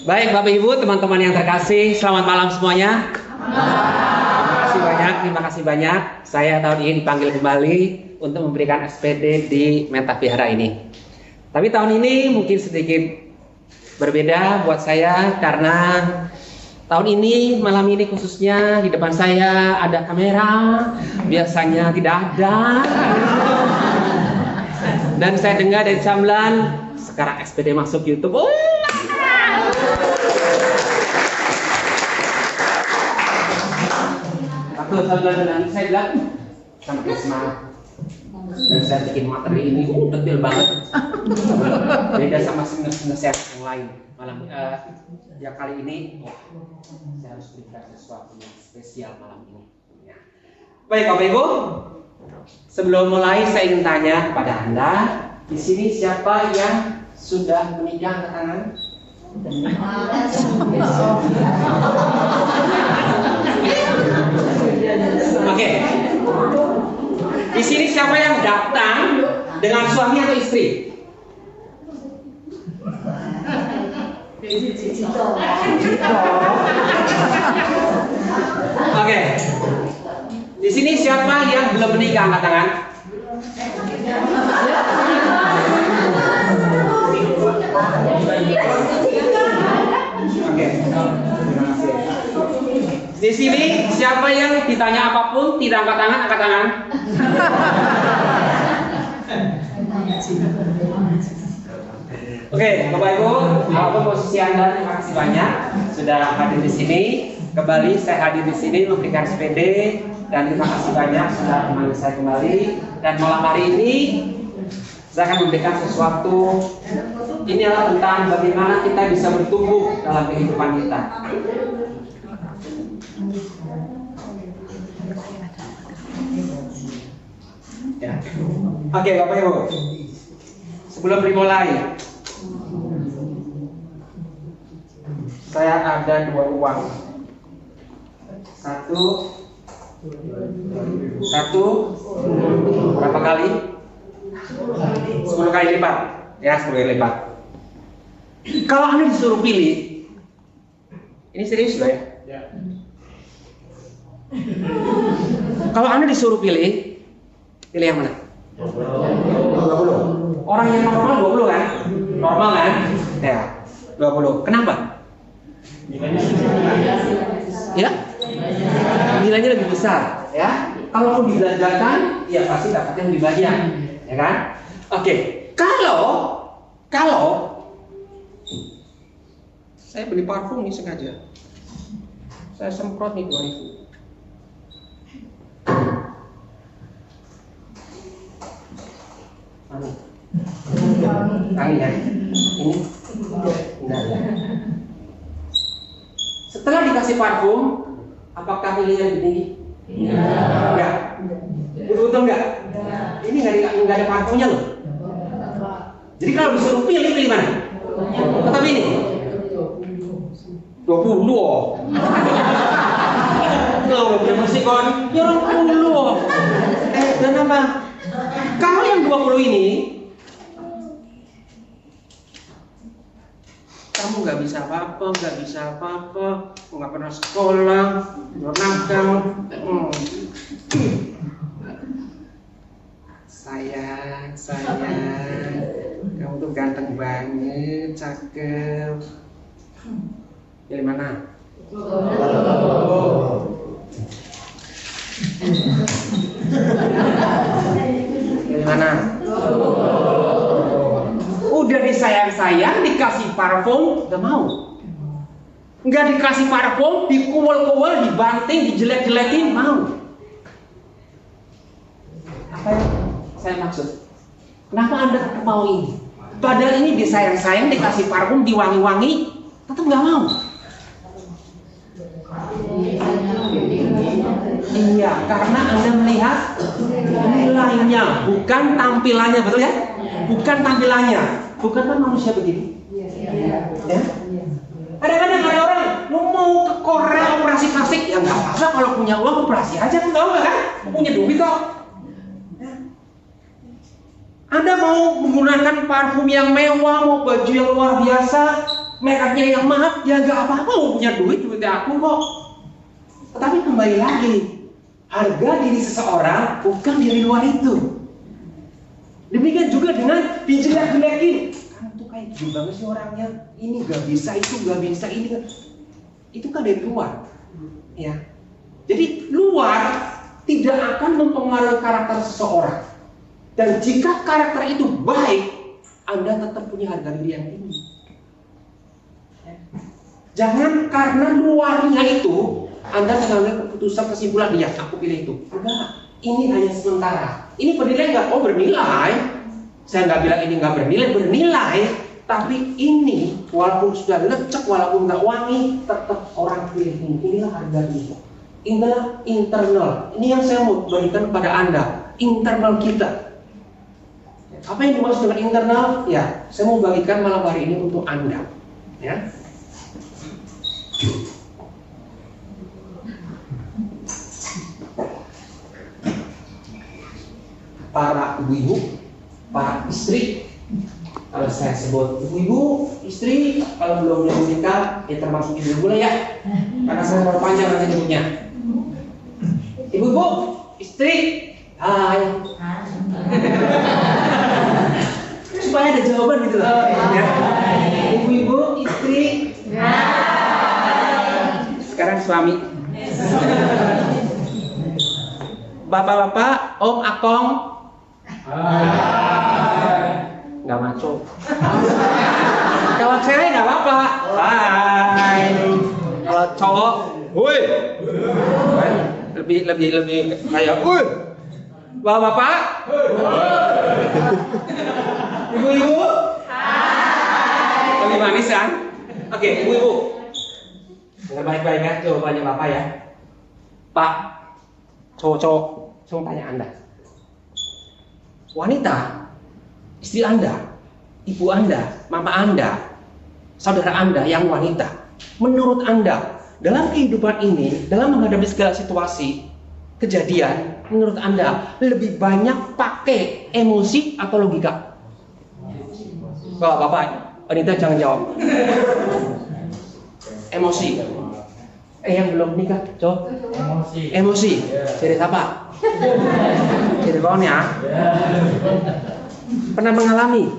Baik Bapak Ibu, teman-teman yang terkasih, selamat malam semuanya. Terima kasih banyak. Saya tahun ini dipanggil kembali untuk memberikan SPD di Metavihara ini. Tapi tahun ini mungkin sedikit berbeda buat saya karena tahun ini, malam ini khususnya di depan saya ada kamera, biasanya tidak ada. Dan saya dengar dari Camlan, sekarang SPD masuk YouTube. Dan saya bilang sama Krisma, dan saya bikin materi ini detail banget, beda sama singer-singer yang lain. Malam ya kali ini saya harus berikan sesuatu yang spesial malam ini. Ya. Baik Bapak Ibu, sebelum mulai saya ingin tanya kepada Anda, di sini siapa yang sudah menikah? Angkat tangan. Oke. Di sini siapa yang datang dengan suami atau istri? Oke. Di sini siapa yang belum menikah? Angkat tangan. Oke. Di sini siapa yang ditanya apapun tidak angkat tangan? Angkat tangan. Oke, Bapak Ibu, apapun posisi Anda, terima kasih banyak sudah hadir di sini. Kembali saya hadir di sini memberikan SPD dan terima kasih banyak sudah memanggil saya kembali. Dan malam hari ini saya akan memberikan sesuatu. Ini adalah tentang bagaimana kita bisa bertumbuh dalam kehidupan kita. Ya. Oke, Bapak Ibu. Sebelum dimulai, saya ada dua uang. Satu berapa kali? 10 kali lipat. Ya, 10 kali lipat. Kalau Anda disuruh pilih, ini serius loh ya? Kalau Anda disuruh pilih yang mana? 20. Orang yang normal 20 kan? Normal kan? Ya, 20. Kenapa? Ya? Nilainya lebih besar, ya. Kalau mau dibelanjakan, ya pasti dapatnya lebih banyak, ya kan? Oke. Kalau saya beli parfum nih sengaja, saya semprot nih 2000. Angin ya? Ini enggak ya? Setelah dikasih parfum, apakah nilainya lebih tinggi? Enggak. Betul enggak? Ini enggak ada parfumnya loh. Jadi kalau disuruh pilih mana? Tetap ini. 20. Kalau punya musik kan, ya 20. Dan apa? Kalau yang 20 ini kamu nggak bisa apa-apa, nggak pernah sekolah, nggak nakal. Sayang, kamu tuh ganteng banget, cakep. Pilih mana? Pilih mana? Udah disayang-sayang, dikasih parfum, gak mau. Nggak dikasih parfum, dikuel-kuel, dibanting, dijelek-jelekin, mau. Apa yang saya maksud? Kenapa Anda tetap mau ini? Padahal ini disayang-sayang, dikasih parfum, diwangi-wangi, tetap nggak mau. Iya, karena Anda melihat nilainya, bukan tampilannya, betul ya? Bukan tampilannya, bukan kan manusia begini. Ya? Kadang-kadang ada orang, lu mau ke Korea operasi plastik, ya nggak apa-apa kalau punya uang operasi aja, nggak apa kan? Punya duit kok. Anda mau menggunakan parfum yang mewah, mau baju yang luar biasa, Makeupnya yang mahal, ya nggak apa-apa, mau punya duitnya aku kok. Tetapi kembali lagi, harga diri seseorang bukan dari luar itu. Demikian juga dengan dijelek-jelekin. Kamu tuh kayak gini banget sih orangnya. Ini nggak bisa, itu nggak bisa, ini nggak. Itu kan dari luar, ya. Jadi luar tidak akan mempengaruhi karakter seseorang. Dan jika karakter itu baik, Anda tetap punya harga diri yang tinggi. Jangan karena luarnya itu Anda mengambil keputusan kesimpulan, ya aku pilih itu. Enggak, ini hanya sementara. Ini bernilai nggak? Oh bernilai. Saya nggak bilang ini nggak bernilai. Tapi ini walaupun sudah lecek, walaupun nggak wangi, tetap orang pilih ini. Inilah harga diri. Inilah internal. Ini yang saya mau berikan kepada Anda. Internal kita. Apa yang dimaksud dengan internal? Ya, saya mau bagikan malam hari ini untuk Anda. Ya. Para ibu-ibu, para istri, kalau saya sebut ibu-ibu, istri, kalau belum menikah, ya termasuk ibu-ibu lah ya, karena saya terlalu panjang nanti nyebutnya. Ibu-ibu, istri, hai. Supaya ada jawaban gitu loh. Ya. Ibu-ibu, istri, sekarang suami. Bapak-bapak, om, akong, nggak maco. Kalau cewek nggak apa-apa. Hai. Kalau cowok, woi. Lebih kayak, woi. Bapak-bapak, ibu-ibu, lebih manis kan? Oke, ibu-ibu. Dengar baik-baik ya, jawabannya bapak ya. Pak, cowok-cowok, saya mau tanya Anda. Wanita, istri Anda, ibu Anda, mama Anda, saudara Anda yang wanita, menurut Anda, dalam kehidupan ini, dalam menghadapi segala situasi, kejadian, menurut Anda, lebih banyak pakai emosi atau logika? Bapak, wanita jangan jawab. Emosi. Yang belum nikah, cowok? Emosi. Jadi apa? Jadi kawan ya? Pernah mengalami?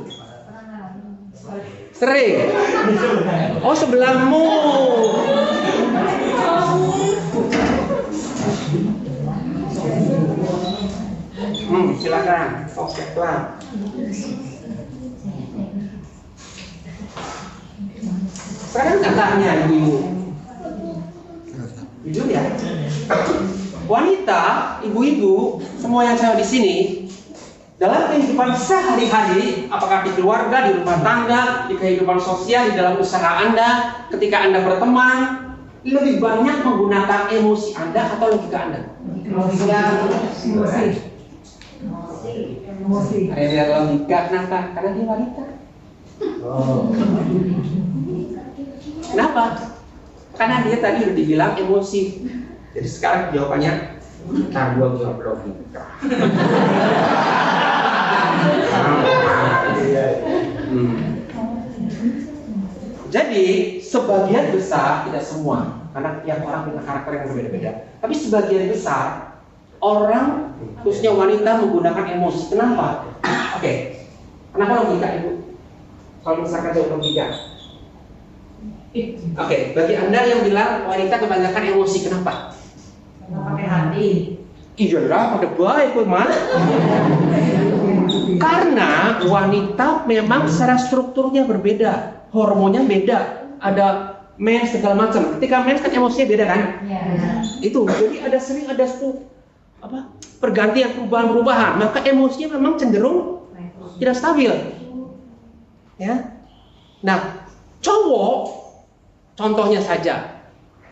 Sering. Oh sebelahmu. Silakan. Oke pelan. Sekarang katanya ibu-ibu. Jujur ya. Wanita, ibu-ibu, semua yang saya di sini, dalam kehidupan sehari-hari, apakah di keluarga, di rumah tangga, di kehidupan sosial, di dalam usaha Anda, ketika Anda berteman, lebih banyak menggunakan emosi Anda atau logika Anda? Emosi. Ada logika, kenapa? Karena dia wanita. Kenapa? Karena dia tadi udah dibilang emosi. Jadi sekarang jawabannya, nah gua jawab logika. Jadi sebagian besar, tidak semua, karena tiap orang punya karakter yang berbeda-beda. Tapi sebagian besar orang, khususnya wanita, menggunakan emosi. Kenapa? Oke. Kenapa logika ibu? Kalau misalkan jawab logika. Oke, bagi Anda yang bilang wanita kebanyakan emosi, kenapa? Pakai hati. Iya lah, pada baik mas. Karena wanita memang secara strukturnya berbeda, hormonnya beda, ada mens segala macam. Ketika mens kan emosinya beda kan? Ya. Itu, jadi sering ada pergantian, perubahan-perubahan. Maka emosinya memang cenderung tidak stabil. Ya. Nah, cowok contohnya saja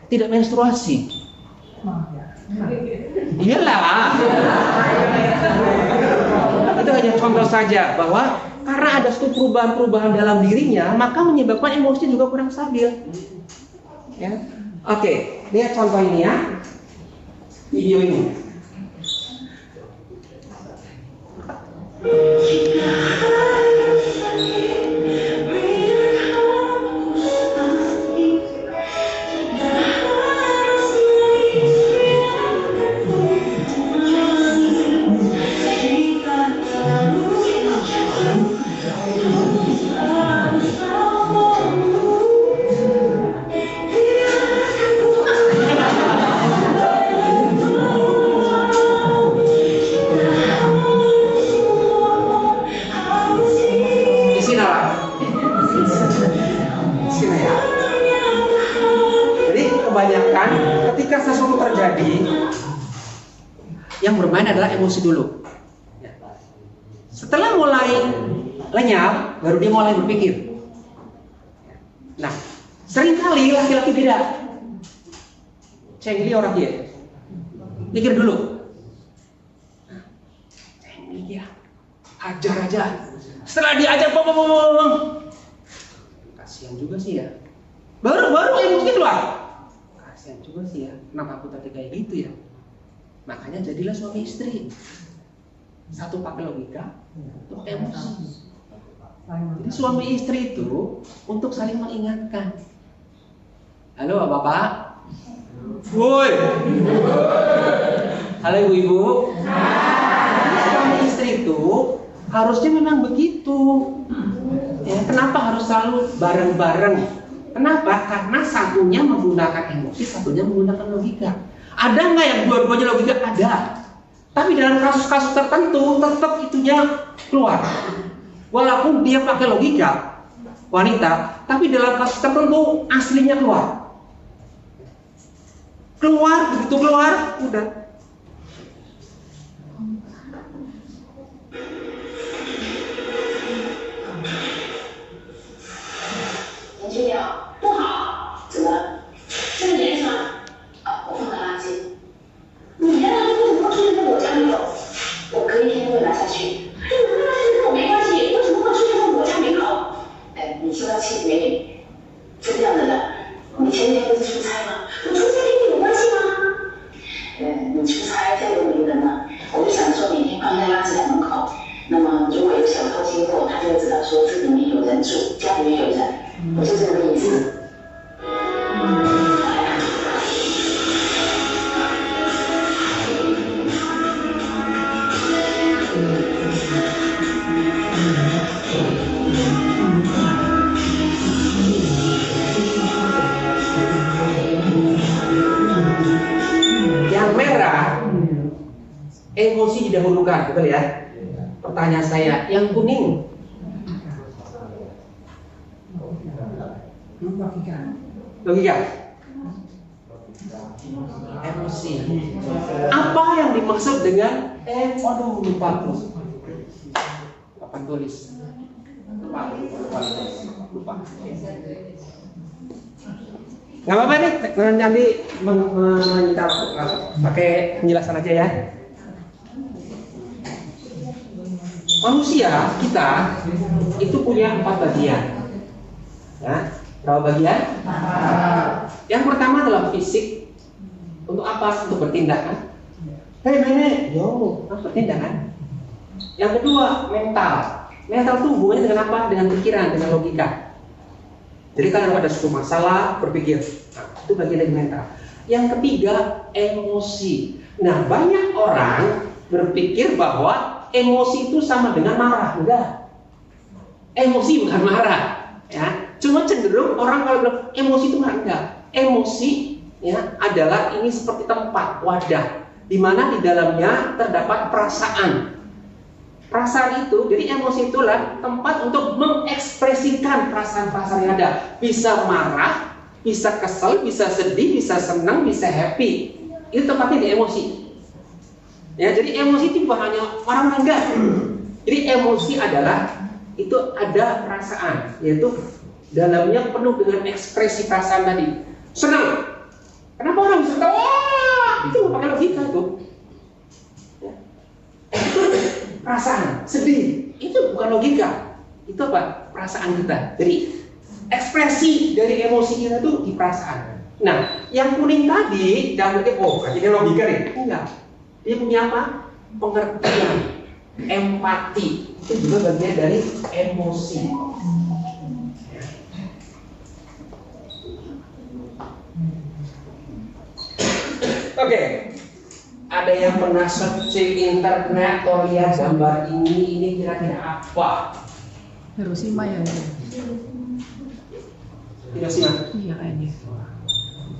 tidak menstruasi. Iyalah. Itu hanya contoh saja bahwa karena ada perubahan-perubahan dalam dirinya, maka menyebabkan emosi juga kurang stabil. Ya. Oke, lihat contoh ini ya. Video ini. sini ya. Jadi kebanyakan ketika sesuatu terjadi, yang bermain adalah emosi dulu. Setelah mulai lenyap, baru dia mulai berpikir. Nah, seringkali laki-laki beda. Cengli orang dia, pikir dulu. Cengli dia, ajar aja. Setelah diajar, kasihan juga sih ya. Baru emosi keluar. Kasihan juga sih ya. Kenapa aku tadi kayak gitu ya? Makanya jadilah suami istri. Satu pakai logika, untuk emosi. Jadi suami istri itu untuk saling mengingatkan. Halo Bapak. Woi. Halo Ibu-ibu. Suami istri itu harusnya memang begitu. Ya, kenapa harus selalu bareng-bareng? Kenapa? Karena satunya menggunakan emosi, satunya menggunakan logika. Ada nggak yang dua-duanya logika? Ada. Tapi dalam kasus-kasus tertentu tetap itunya keluar. Walaupun dia pakai logika wanita, tapi dalam kasus tertentu aslinya keluar. Begitu keluar, udah. Emosi didahulukan, betul ya? Pertanyaan saya, yang kuning? Logika. Emosi. Apa yang dimaksud dengan lupa tulis. Papan tulis. Lupa. Nggak apa-apa nih, nanti kita pakai penjelasan aja ya. Manusia kita itu punya 4 bagian. Ya, berapa bagian? Yang pertama adalah fisik. Untuk apa? Untuk bertindak kan? Hei nenek, bertindak kan? Yang kedua mental. Mental itu hubungannya dengan apa? Dengan pikiran, dengan logika. Jadi kalau ada suatu masalah berpikir, itu bagian dari mental. Yang ketiga emosi. Nah banyak orang berpikir bahwa emosi itu sama dengan marah, enggak. Emosi bukan marah, ya. Cuma cenderung orang kalau bilang emosi itu marah, enggak. Emosi ya adalah ini seperti tempat wadah di mana di dalamnya terdapat perasaan. Perasaan itu, jadi emosi itulah tempat untuk mengekspresikan perasaan-perasaan yang ada. Bisa marah, bisa kesel, bisa sedih, bisa senang, bisa happy. Itu tempatnya di emosi. Ya, jadi emosi itu bukan hanya orang-orang enggak. Jadi emosi adalah itu ada perasaan, yaitu dalamnya penuh dengan ekspresi perasaan tadi. Senang. Kenapa orang bisa tahu? Itu nggak pakai logika tuh. Ya. Itu perasaan. Sedih. Itu bukan logika. Itu apa? Perasaan kita. Jadi ekspresi dari emosi kita tuh di perasaan. Nah, yang kuning tadi jangan berarti berarti dia logika nih. Enggak. Dia punya apa? Pengertian, empati. Itu juga bagian dari emosi. Oke. Ada yang pernah searching internet atau lihat gambar ini kira-kira apa? Hiroshima ya. Hiroshima. Iya kayaknya.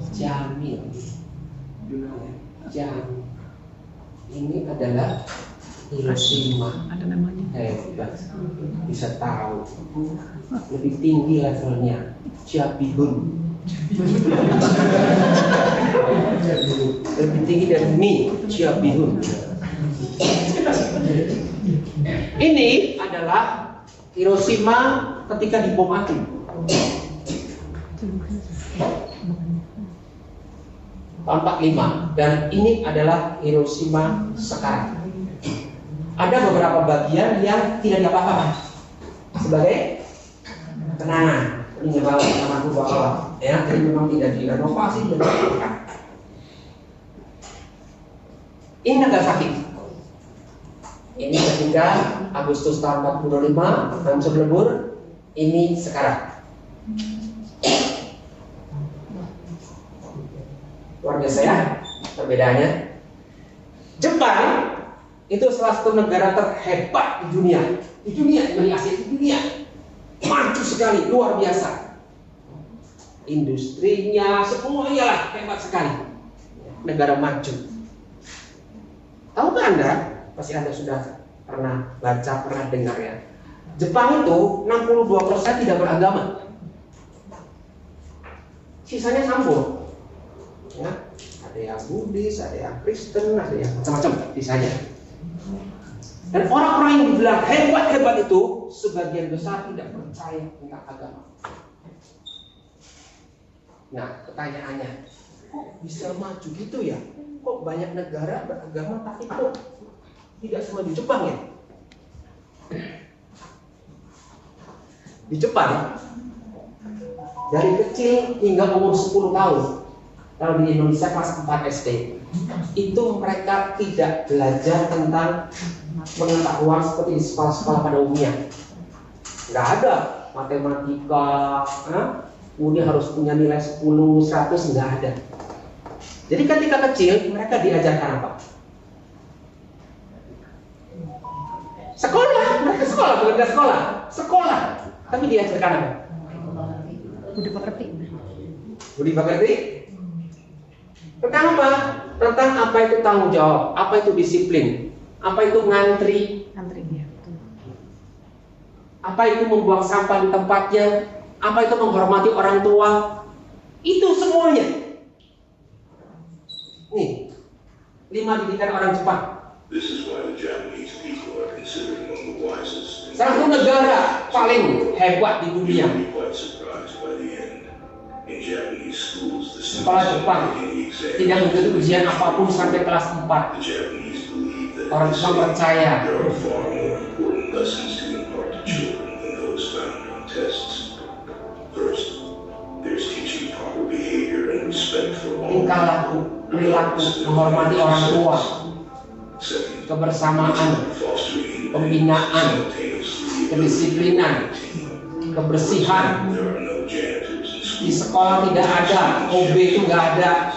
Jamil. Jamil. Ini adalah Hiroshima. Ada namanya. Hebat. Bisa tahu. Lebih tinggi levelnya. Ciapihun. Lebih tinggi dari Mi. Ciapihun. Ini adalah Hiroshima ketika dibom atom. Tahun 45. Dan ini adalah Hiroshima sekarang. Ada beberapa bagian yang tidak diapa-apakan sebagai kenangan. Ini bawah zaman bawah, ya, jadi memang tidak direnovasi, tidak dilakukan. Ini Nagasaki. Ini ketika Agustus tahun 45, tahun sebelum. Ini sekarang. Luar biasa ya perbedaannya. Jepang itu salah satu negara terhebat di dunia, dari Asia, di dunia. Maju sekali, luar biasa. Industrinya, semuanya lah hebat sekali. Negara maju. Tahukah Anda, pasti Anda sudah pernah baca, pernah dengar ya, Jepang itu 62% tidak beragama. Sisanya campur. Ya, ada yang Buddhis, ada yang Kristen, ada yang macam-macam sisanya. Dan orang-orang yang dibilang hebat-hebat itu sebagian besar tidak percaya tentang agama. Nah, pertanyaannya, kok bisa maju gitu ya? Kok banyak negara beragama tapi kok tidak semua di Jepang ya? Di Jepang, dari kecil hingga umur 10 tahun, kalau di Indonesia kelas 4 SD, itu mereka tidak belajar tentang pengetahuan seperti di sekolah-sekolah pada umumnya. Nggak ada matematika, kemudian harus punya nilai 10, 100, nggak ada. Jadi ketika kecil mereka diajarkan apa? Sekolah, mereka sekolah, bukan nggak sekolah, sekolah. Tapi diajarkan apa? Budi pekerti. Budi pekerti? Tentang apa? Tentang apa itu tanggung jawab, apa itu disiplin, apa itu ngantri, Antrinya. apa itu membuang sampah di tempatnya, apa itu menghormati orang tua. Itu semuanya. Nih, 5 didikan orang Jepang. Salah satu negara paling hebat di dunia. Sekolah Jepang tidak mengikuti ujian apapun sampai kelas 4. Orang Jepang percaya. Tingkah laku, perilaku, menghormati orang tua, kebersamaan, pembinaan, kedisiplinan, kebersihan. Di sekolah tidak ada, OB itu nggak ada.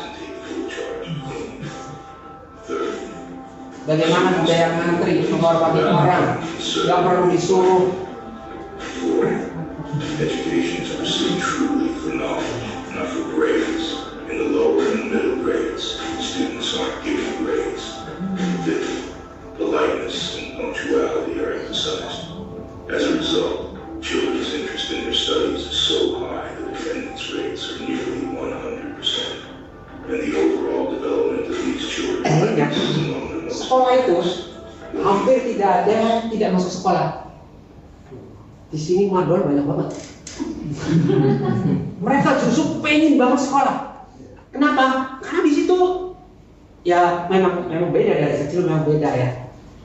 Bagaimana budaya ngantri, menghormati orang, nggak perlu disuruh. Education is pursued truly for knowledge, not for grades. In the lower and middle grades, students aren't given grades. Politeness and punctuality are emphasized. As a result, children's interest in their studies is so high that attendance rates are nearly 100%. And the overall development of these children is among the most. Sekolah itu hampir tidak ada tidak masuk sekolah. Di sini madol banyak banget. Mereka justru pengen banget sekolah. Kenapa? Karena di situ ya memang beda dari kecil, memang beda ya.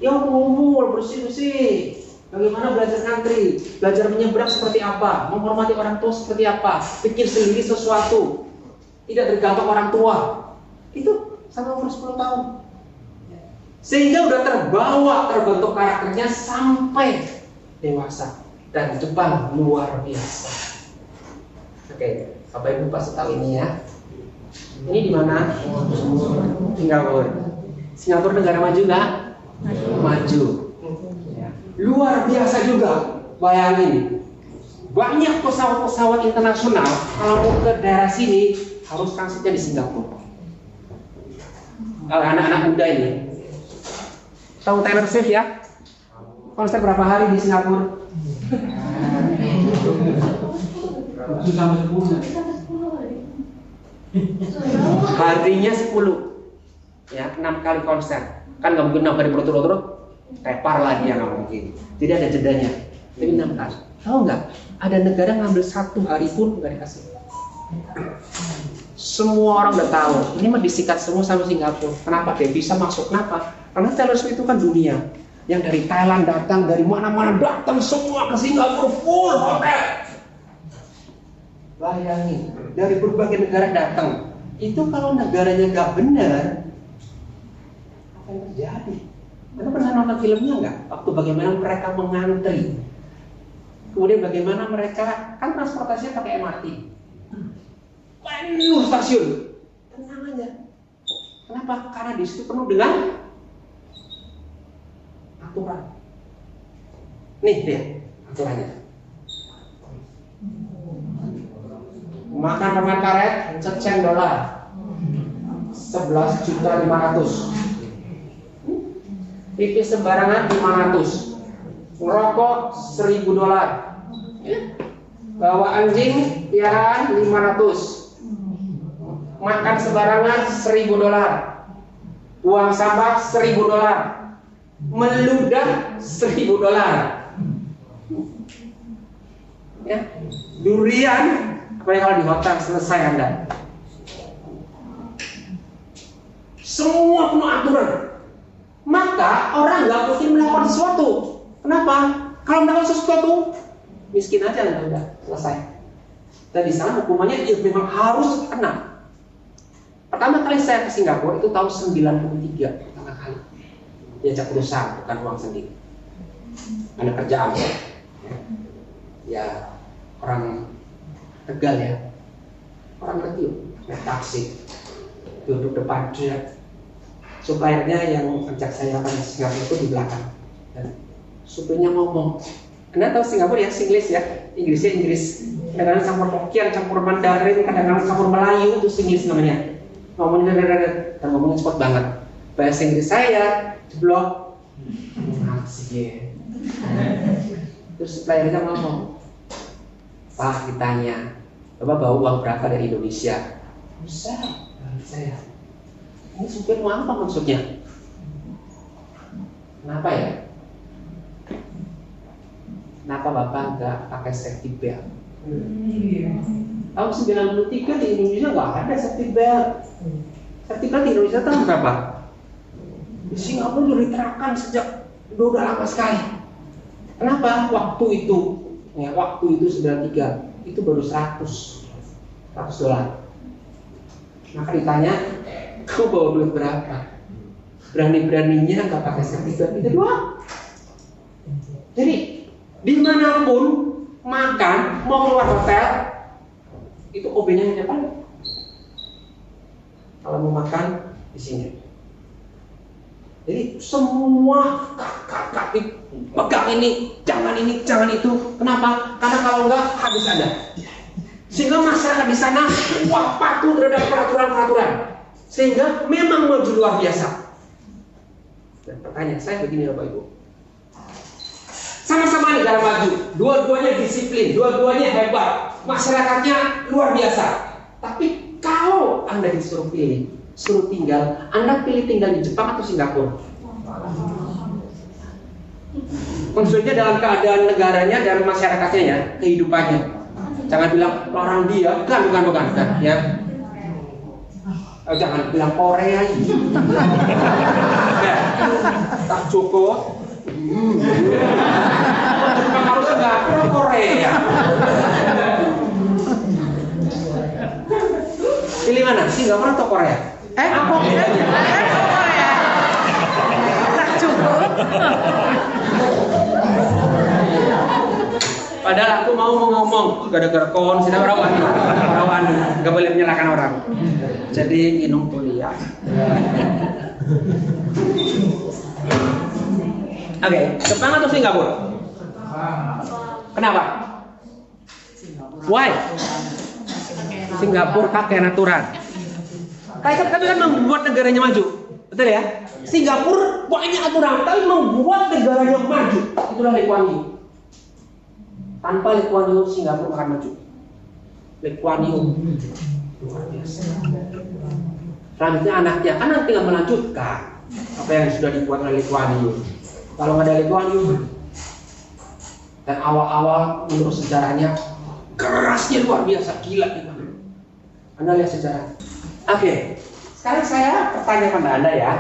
Ya ngumpul, bersih-bersih. Bagaimana belajar ngantri, belajar menyeberang seperti apa, menghormati orang tua seperti apa, pikir sendiri sesuatu, tidak tergantung orang tua. Itu sampai umur 10 tahun. Sehingga udah terbentuk karakternya sampai dewasa. Dan Jepang luar biasa. Oke, Bapak Ibu pasti tahu ini ya. Ini di mana? Singapura. Singapura negara maju nggak? Maju. Ya. Luar biasa juga. Bayangin, banyak pesawat-pesawat internasional kalau mau ke daerah sini harus transitnya di Singapura. Kalau anak-anak muda ini, Tahu Taylor Swift ya? Konser berapa hari di Singapura? Harinya 10. Ya, 6 kali konser. Kan nggak mungkin 6 kali berturut-turut. Tepar lagi ya nggak mungkin. Jadi ada jedanya. Tapi 6 kali. Tahu nggak? Ada negara ngambil 1 hari pun nggak dikasih. Semua orang udah tahu. Ini mah disikat semua sama Singapura. Kenapa dia bisa masuk? Kenapa? Karena Taylor Swift itu kan dunia. Yang dari Thailand datang, dari mana-mana datang semua ke Singapura full hotel. Bayangin, dari berbagai negara datang. Itu kalau negaranya nggak benar, apa yang terjadi? Anda pernah nonton filmnya nggak? Waktu bagaimana mereka mengantri. Kemudian bagaimana mereka, kan transportasinya pakai MRT. Penuh stasiun. Tenang aja. Kenapa? Karena di situ penuh dengan aturan. Nih dia aturannya. Makan permen karet $11.500. Pipis sembarangan 500. Ngerokok $1.000. Bawa anjing piaraan 500. Makan sembarangan $1.000. Buang sampah $1.000. Meludah $1.000. Ya, durian, apalagi kalau di hotel selesai Anda. Semua penuh aturan. Maka orang nggak mungkin melakukan sesuatu. Kenapa? Kalau melakukan sesuatu, miskin aja Anda udah selesai. Dan di sana hukumannya ya memang harus kena. Pertama kali saya ke Singapura itu tahun 93, pertama kali. Diajak perusahaan, bukan uang sendiri. Ada kerjaan ya orang Tegal ya, orang ngerti naik taksi, duduk depan dia, suppliernya yang ajak saya ke Singapura itu di belakang. Dan supirnya ngomong, Anda tahu Singapura ya, Singlish ya, Inggrisnya Inggris, kadang-kadang campur Hokkien, campur Mandarin, kadang-kadang campur Melayu, itu Singlish namanya. Ngomongnya dan ngomongnya cepet banget. Bahasa Inggris saya jeblok. Asik. Terus suppliernya ngomong, Pak, ditanya, Bapak bawa uang berapa dari Indonesia? Bisa, saya. Ini supir mau apa maksudnya? Kenapa ya? Kenapa Bapak nggak pakai safety belt? Tahun 93 di Indonesia nggak ada safety belt. Safety belt di Indonesia tahun berapa? Di Singapura sudah diterapkan sejak udah lama sekali. Kenapa? Waktu itu 93 itu baru $100. Maka ditanya, kau bawa duit berapa? Berani-beraninya nggak pakai safety belt itu doang. Jadi dimanapun makan mau keluar hotel itu OB-nya yang depan. Kalau mau makan di sini. Jadi semua kakak pegang ini, jangan itu. Kenapa? Karena kalau enggak habis Anda. Sehingga masyarakat di sana patuh terhadap peraturan-peraturan. Sehingga memang maju luar biasa. Dan pertanyaan saya begini Bapak Ibu. Sama-sama negara maju, dua-duanya disiplin, dua-duanya hebat, masyarakatnya luar biasa. Tapi kalau Anda disuruh pilih, suruh tinggal, Anda pilih tinggal di Jepang atau Singapura? Maksudnya dalam keadaan negaranya dan masyarakatnya ya, kehidupannya. Jangan bilang orang dia, bukan ya. Jangan bilang Korea ini. Tak cukup. Jepang kalau Singapura Korea. Pilih mana? Singapura atau Korea? Aku Korea. Tak cukup. Padahal aku mau ngomong gara-gara kon sudah rawan, nggak boleh menyalahkan orang. Jadi minum kuliah. Oke, Jepang atau Singapura? Kenapa? Why? Singapura pakai aturan. Tapi kan membuat negaranya maju, betul Betul ya? Singapura banyak aturan, tapi membuat negaranya maju. Itulah Lee Kuan Yew. Tanpa Lee Kuan Yew, Singapura akan maju. Lee Kuan Yew luar biasa. Selanjutnya anaknya kan tinggal melanjutkan apa yang sudah dibuat oleh Lee Kuan Yew. Kalau nggak ada Lee Kuan Yew, dan awal-awal menurut sejarahnya kerasnya luar biasa, gila gitu. Anda lihat sejarah. Oke, sekarang saya bertanya pada Anda ya.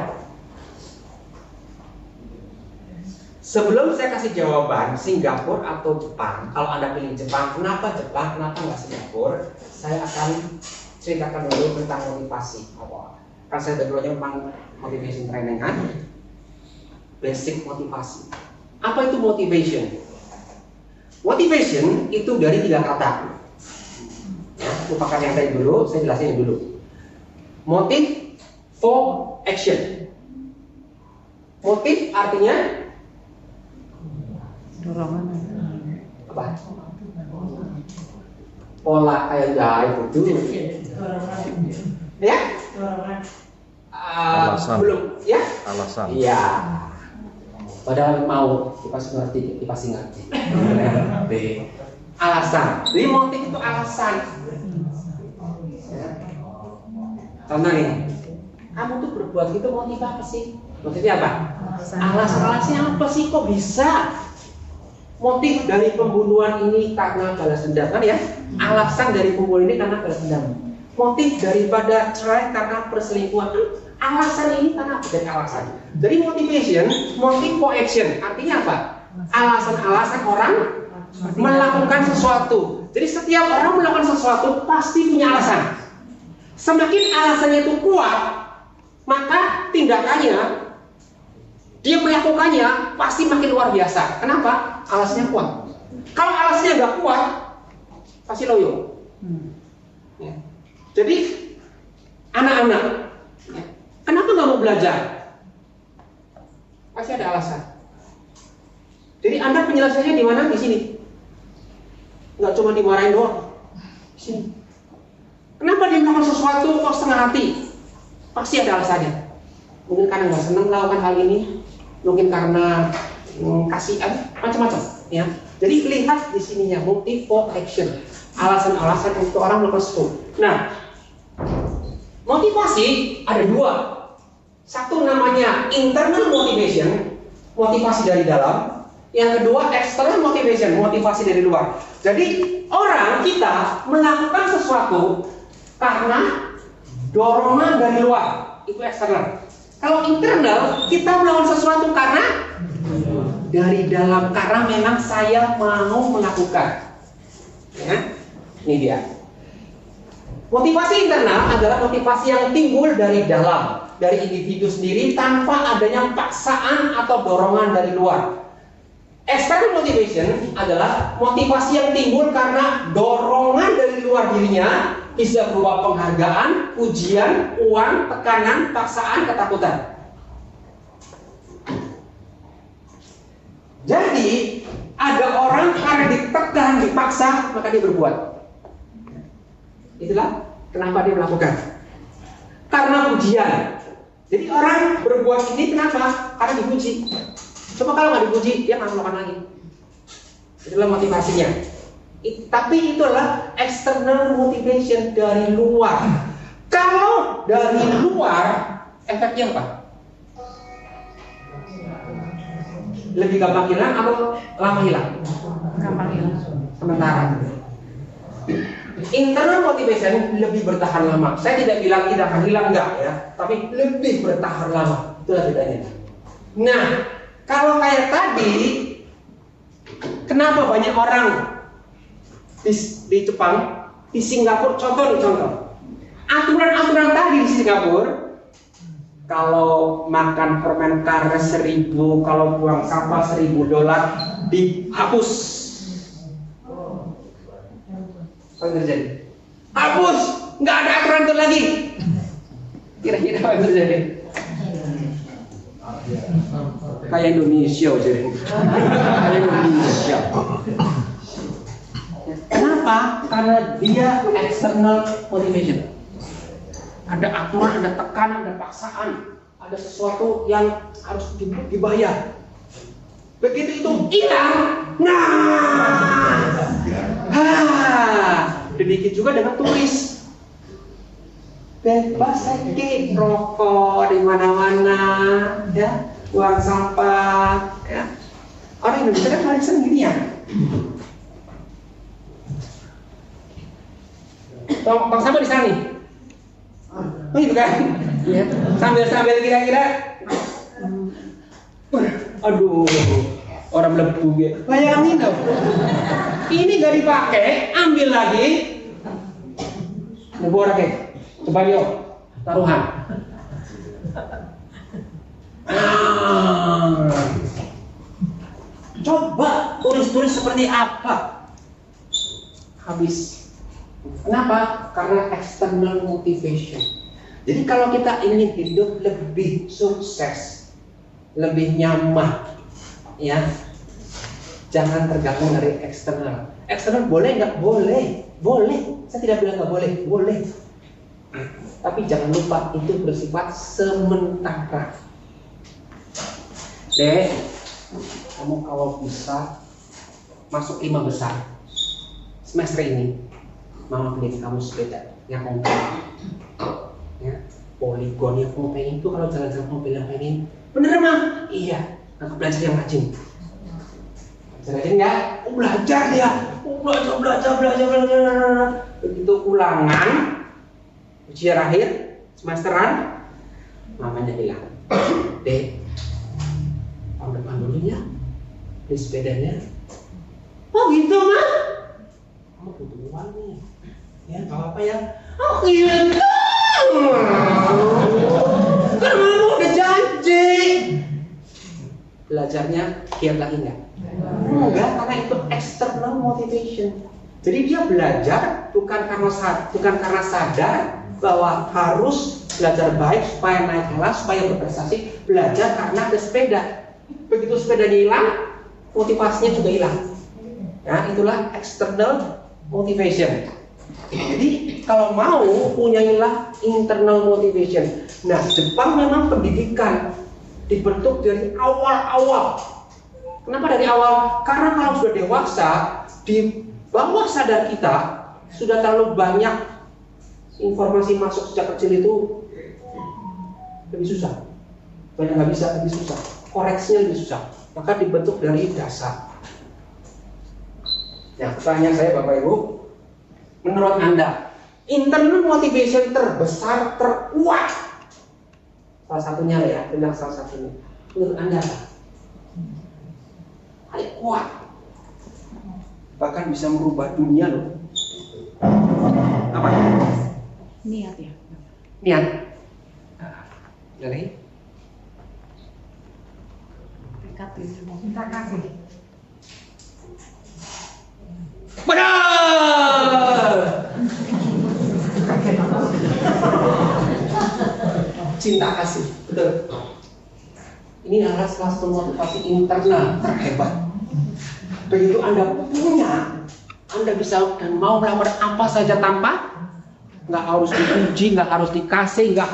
Sebelum saya kasih jawaban Singapura atau Jepang, kalau Anda pilih Jepang, kenapa Jepang, kenapa nggak Singapura? Saya akan ceritakan dulu tentang motivasi awal. Kan saya dulunya memang motivation training kan, basic motivasi. Apa itu motivation? Motivation itu dari 3 kata. Ya, lupakan yang tadi dulu, saya jelasin dulu. Motive for action. Motif artinya Dorongan. apa? Pola kayak jahit itu. Ya? Alasan. Belum, ya? Alasan. Iya. Padahal mau, kita pasti ngerti. Alasan. Jadi motif itu alasan. Ya. Contoh nih, kamu tuh berbuat gitu motif apa sih? Motifnya apa? Alasan-alasannya apa sih? Kok bisa? Motif dari pembunuhan ini karena balas dendam kan ya? Alasan dari pembunuhan ini karena balas dendam. Motif daripada cerai karena perselingkuhan. Alasan ini karena apa? Dari alasan. Jadi motivation, motive for action. Artinya apa? Alasan-alasan orang melakukan sesuatu. Jadi setiap orang melakukan sesuatu pasti punya alasan. Semakin alasannya itu kuat, maka tindakannya dia melakukannya pasti makin luar biasa. Kenapa? Alasannya kuat. Kalau alasannya nggak kuat, pasti loyo. Ya. Jadi anak-anak, ya, kenapa nggak mau belajar? Pasti ada alasan. Jadi Anda penyelesaiannya di mana? Di sini. Nggak cuma dimarahin doang. Di sini. Kenapa dia melakukan sesuatu kok setengah hati? Pasti ada alasannya. Mungkin karena nggak senang melakukan hal ini, mungkin karena kasihan, macam-macam. Ya. Jadi lihat di sininya motive for action, alasan-alasan untuk orang melakukan sesuatu. Nah, motivasi ada 2. Satu namanya internal motivation, motivasi dari dalam. Yang kedua external motivation, motivasi dari luar. Jadi orang kita melakukan sesuatu karena dorongan dari luar, itu eksternal. Kalau internal, kita melakukan sesuatu karena dari dalam, karena memang saya mau melakukan. Ya, ini dia. Motivasi internal adalah motivasi yang timbul dari dalam, dari individu sendiri tanpa adanya paksaan atau dorongan dari luar. External motivation adalah motivasi yang timbul karena dorongan dari luar dirinya, bisa berupa penghargaan, pujian, uang, tekanan, paksaan, ketakutan. Jadi ada orang karena ditekan, dipaksa, maka dia berbuat. Itulah kenapa dia melakukan. Karena pujian. Jadi orang berbuat ini kenapa? Karena dipuji. Coba kalau nggak dipuji, dia nggak melakukan lagi. Itulah motivasinya. Tapi itulah external motivation dari luar. Kalau dari luar, efeknya apa? Lebih gampang hilang atau lama hilang? Gampang hilang. Sementara. Internal motivation lebih bertahan lama. Saya tidak bilang tidak akan hilang, enggak ya, tapi lebih bertahan lama. Itulah bedanya. Nah, kalau kayak tadi, kenapa banyak orang di Jepang, di Singapura, contoh. Aturan-aturan tadi di Singapura, kalau makan permen karet 1.000, kalau buang sampah $1.000 dihapus. Apa yang terjadi? Hapus, nggak ada aturan itu lagi. Kira-kira apa yang terjadi? Kayak Indonesia jadi. Kayak Indonesia. Kenapa? Karena dia external motivation. Ada aturan, ada tekanan, ada paksaan. ada sesuatu yang harus dibayar. Begitu itu hilang, demikian juga dengan turis. Bebas saja rokok di mana-mana, ya, buang sampah, ya. Orang Indonesia kan paling senang gini ya. Tong sampah di sana nih. Oh itu kan, ya. Sambil kira-kira. Aduh, orang melebu ya. Bayangin dong. Ini gak dipakai, ambil lagi. Mlebu orang kayak. Coba yuk, taruhan. Coba turis-turis seperti apa? Habis. Kenapa? Karena external motivation. Jadi kalau kita ingin hidup lebih sukses, lebih nyaman, ya, jangan tergantung dari eksternal. Eksternal boleh nggak? Boleh, boleh. Saya tidak bilang nggak boleh, boleh. Tapi jangan lupa itu bersifat sementara. Dek, kamu kalau bisa masuk 5 besar semester ini, mama beliin kamu sepeda yang kamu pengen. Ya, poligon yang kamu pengen itu kalau jalan-jalan kamu pengen. Bener mah? Iya. Nah, belajar yang rajin. Belajar nggak? Belajar ya. Belajar. Begitu ulangan, ujian akhir, semesteran, mamanya bilang, Dek, tahun depan dulu ya, beli sepedanya. Oh gitu mah? Kamu butuh uang nih. Ya nggak apa-apa ya. Oh gitu. Kan mama udah janji. Belajarnya giat lagi nggak? Enggak, karena itu external motivation. Jadi dia belajar bukan karena sadar bahwa harus belajar baik supaya naik kelas, supaya berprestasi. Belajar karena ada sepeda. Begitu sepedanya hilang, motivasinya juga hilang. Ya, itulah external motivation. Jadi kalau mau punyailah internal motivation. Nah, Jepang memang pendidikan dibentuk dari awal-awal. Kenapa dari awal? Karena kalau sudah dewasa, di bawah sadar kita sudah terlalu banyak informasi masuk sejak kecil itu lebih susah. Banyak nggak bisa, lebih susah. Koreksinya lebih susah. Maka dibentuk dari dasar. Nah, pertanyaan saya Bapak Ibu, menurut Anda, internal motivation terbesar, terkuat, salah satunya ya, bilang salah satunya. Menurut Anda apa? Paling kuat, bahkan bisa merubah dunia loh. Apa? Niat ya. Niat. Dari? Tekad itu. Minta kasih. Benar. Cinta kasih, betul. Ini adalah salah satu motivasi internal terhebat. Begitu Anda punya, Anda bisa dan mau melakukan apa saja tanpa nggak harus diuji, nggak harus dikasih, nggak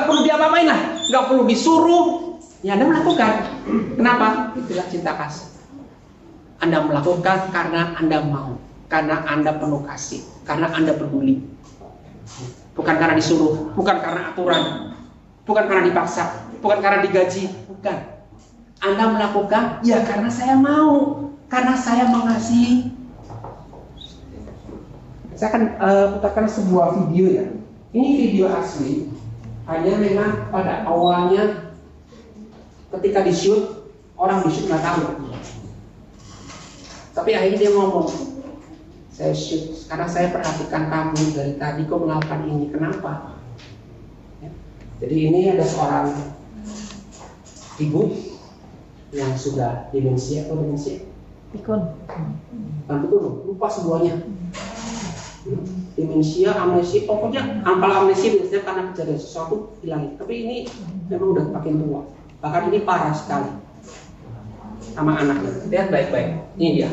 perlu diapa-apain lah, nggak perlu disuruh. Ya Anda melakukan. Kenapa? Itulah cinta kasih. Anda melakukan karena Anda mau, karena Anda penuh kasih, karena Anda peduli. Bukan karena disuruh, bukan karena aturan, bukan karena dipaksa, bukan karena digaji, bukan. Anda melakukan ya karena saya mau, karena saya mengasihi. Saya akan putarkan sebuah video ya. Ini video asli. Hanya memang pada awalnya ketika di shoot, orang di shoot nggak tahu. Tapi akhirnya dia ngomong, saya shoot karena saya perhatikan kamu dari tadi kok melakukan ini, kenapa? Ya. Jadi ini ada seorang ibu yang sudah demensia atau demensia? Pikun. Lupa semuanya. Demensia, amnesia, pokoknya kalau amnesia biasanya karena kejadian sesuatu hilang. Tapi ini memang udah makin tua. Bahkan ini parah sekali sama anaknya. Lihat baik-baik. Ini dia.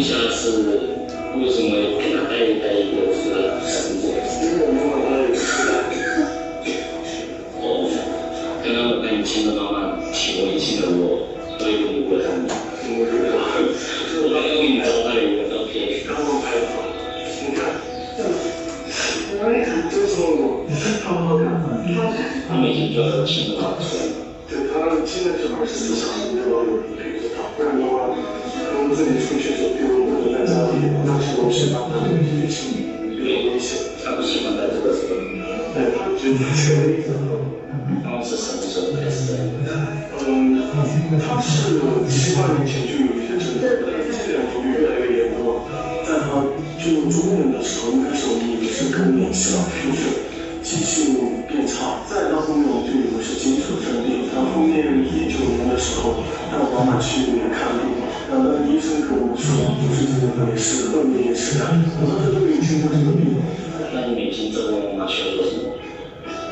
下是为什么给他带一个是绳子？因为我妈妈她有失感。哦，刚刚我跟你亲的妈妈请我一起的我，所以我就不会看你。我刚刚给你找到了一个照片，然后拍的，你看，这是我，好好看，他每天就要亲的妈妈出来。对，他亲的时候是想要有人陪着他，不然的话，我们自己出去的时候，比如我在家里，那时候是让他有点亲，有点危险。他不喜欢在这个时候。对，他觉得这个意思。然后是什么时候开始的？他是7、8年前就有一些症状，但是这2年就越来越严重了。在他进入中年的时候，那个时候我们是更年期了，就是记性变差。再到后面我就以为是精神分裂。然后后面19年的时候，带我妈妈去那边看病，然后医生跟我说，就是这个也是恶劣痴呆。我当时都没有听过这个病。那你每天照顾妈妈需要做什么？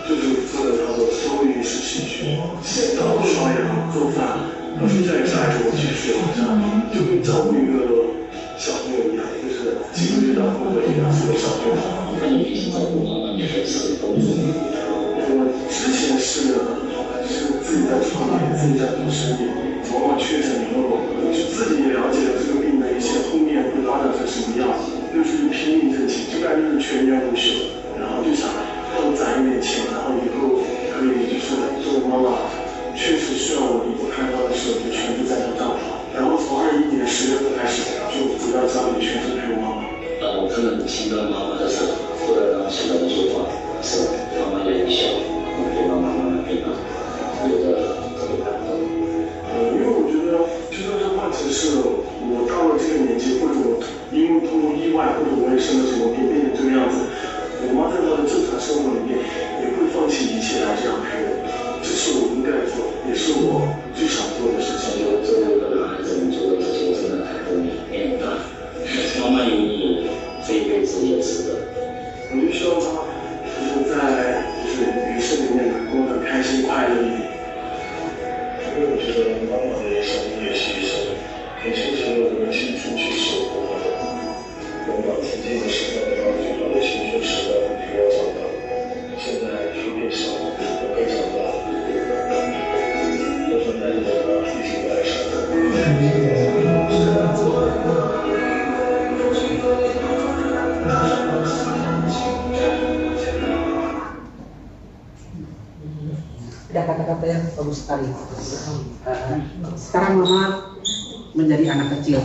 就是负责她的所有饮食起居，洗澡、刷牙、做饭。她睡觉也是挨着我去睡，好像就跟照顾一个小朋友一样，就是几个月大后的2、4个小朋友。那你平时照顾妈妈，你还是工作？我之前是自己在创业，自己在做生意。妈妈确诊以后，就自己也了解了这个病的一些后面会发展成什么样，就是拼命挣钱，就感觉是全年无休，然后就想多攒一点钱，然后以后可以就是作为妈妈确实需要我离不开她的时候，就全部在她照顾。然后从21年10月份开始，就回到家里全是陪我妈妈。我看到你亲到妈妈的时候，突然让我想到一句话，是妈妈也很小，陪妈妈慢慢陪伴，觉得特别感动。因为我觉得就算是换成是我到了这个年纪，或者我因为通过意外，或者我也生了什么病变成这个样子，我妈在她的正常生活里面也会放弃一切来这样陪我。这是我应该做，也是我最想做的事情。我作为一个男孩子，你做的这些真的太不面大。妈妈有你这一辈子也值得。我就希望她就是在余生里面能过得开心快乐一点。因为我觉得妈妈的一生也是一生很深沉的一个青春去守护她的。我把曾经的时代的最好的青春时代陪我长大，现在书变少，我该长大。我很带着我一起来生活。Ada kata-kata yang bagus sekali. Sekarang mama menjadi anak kecil,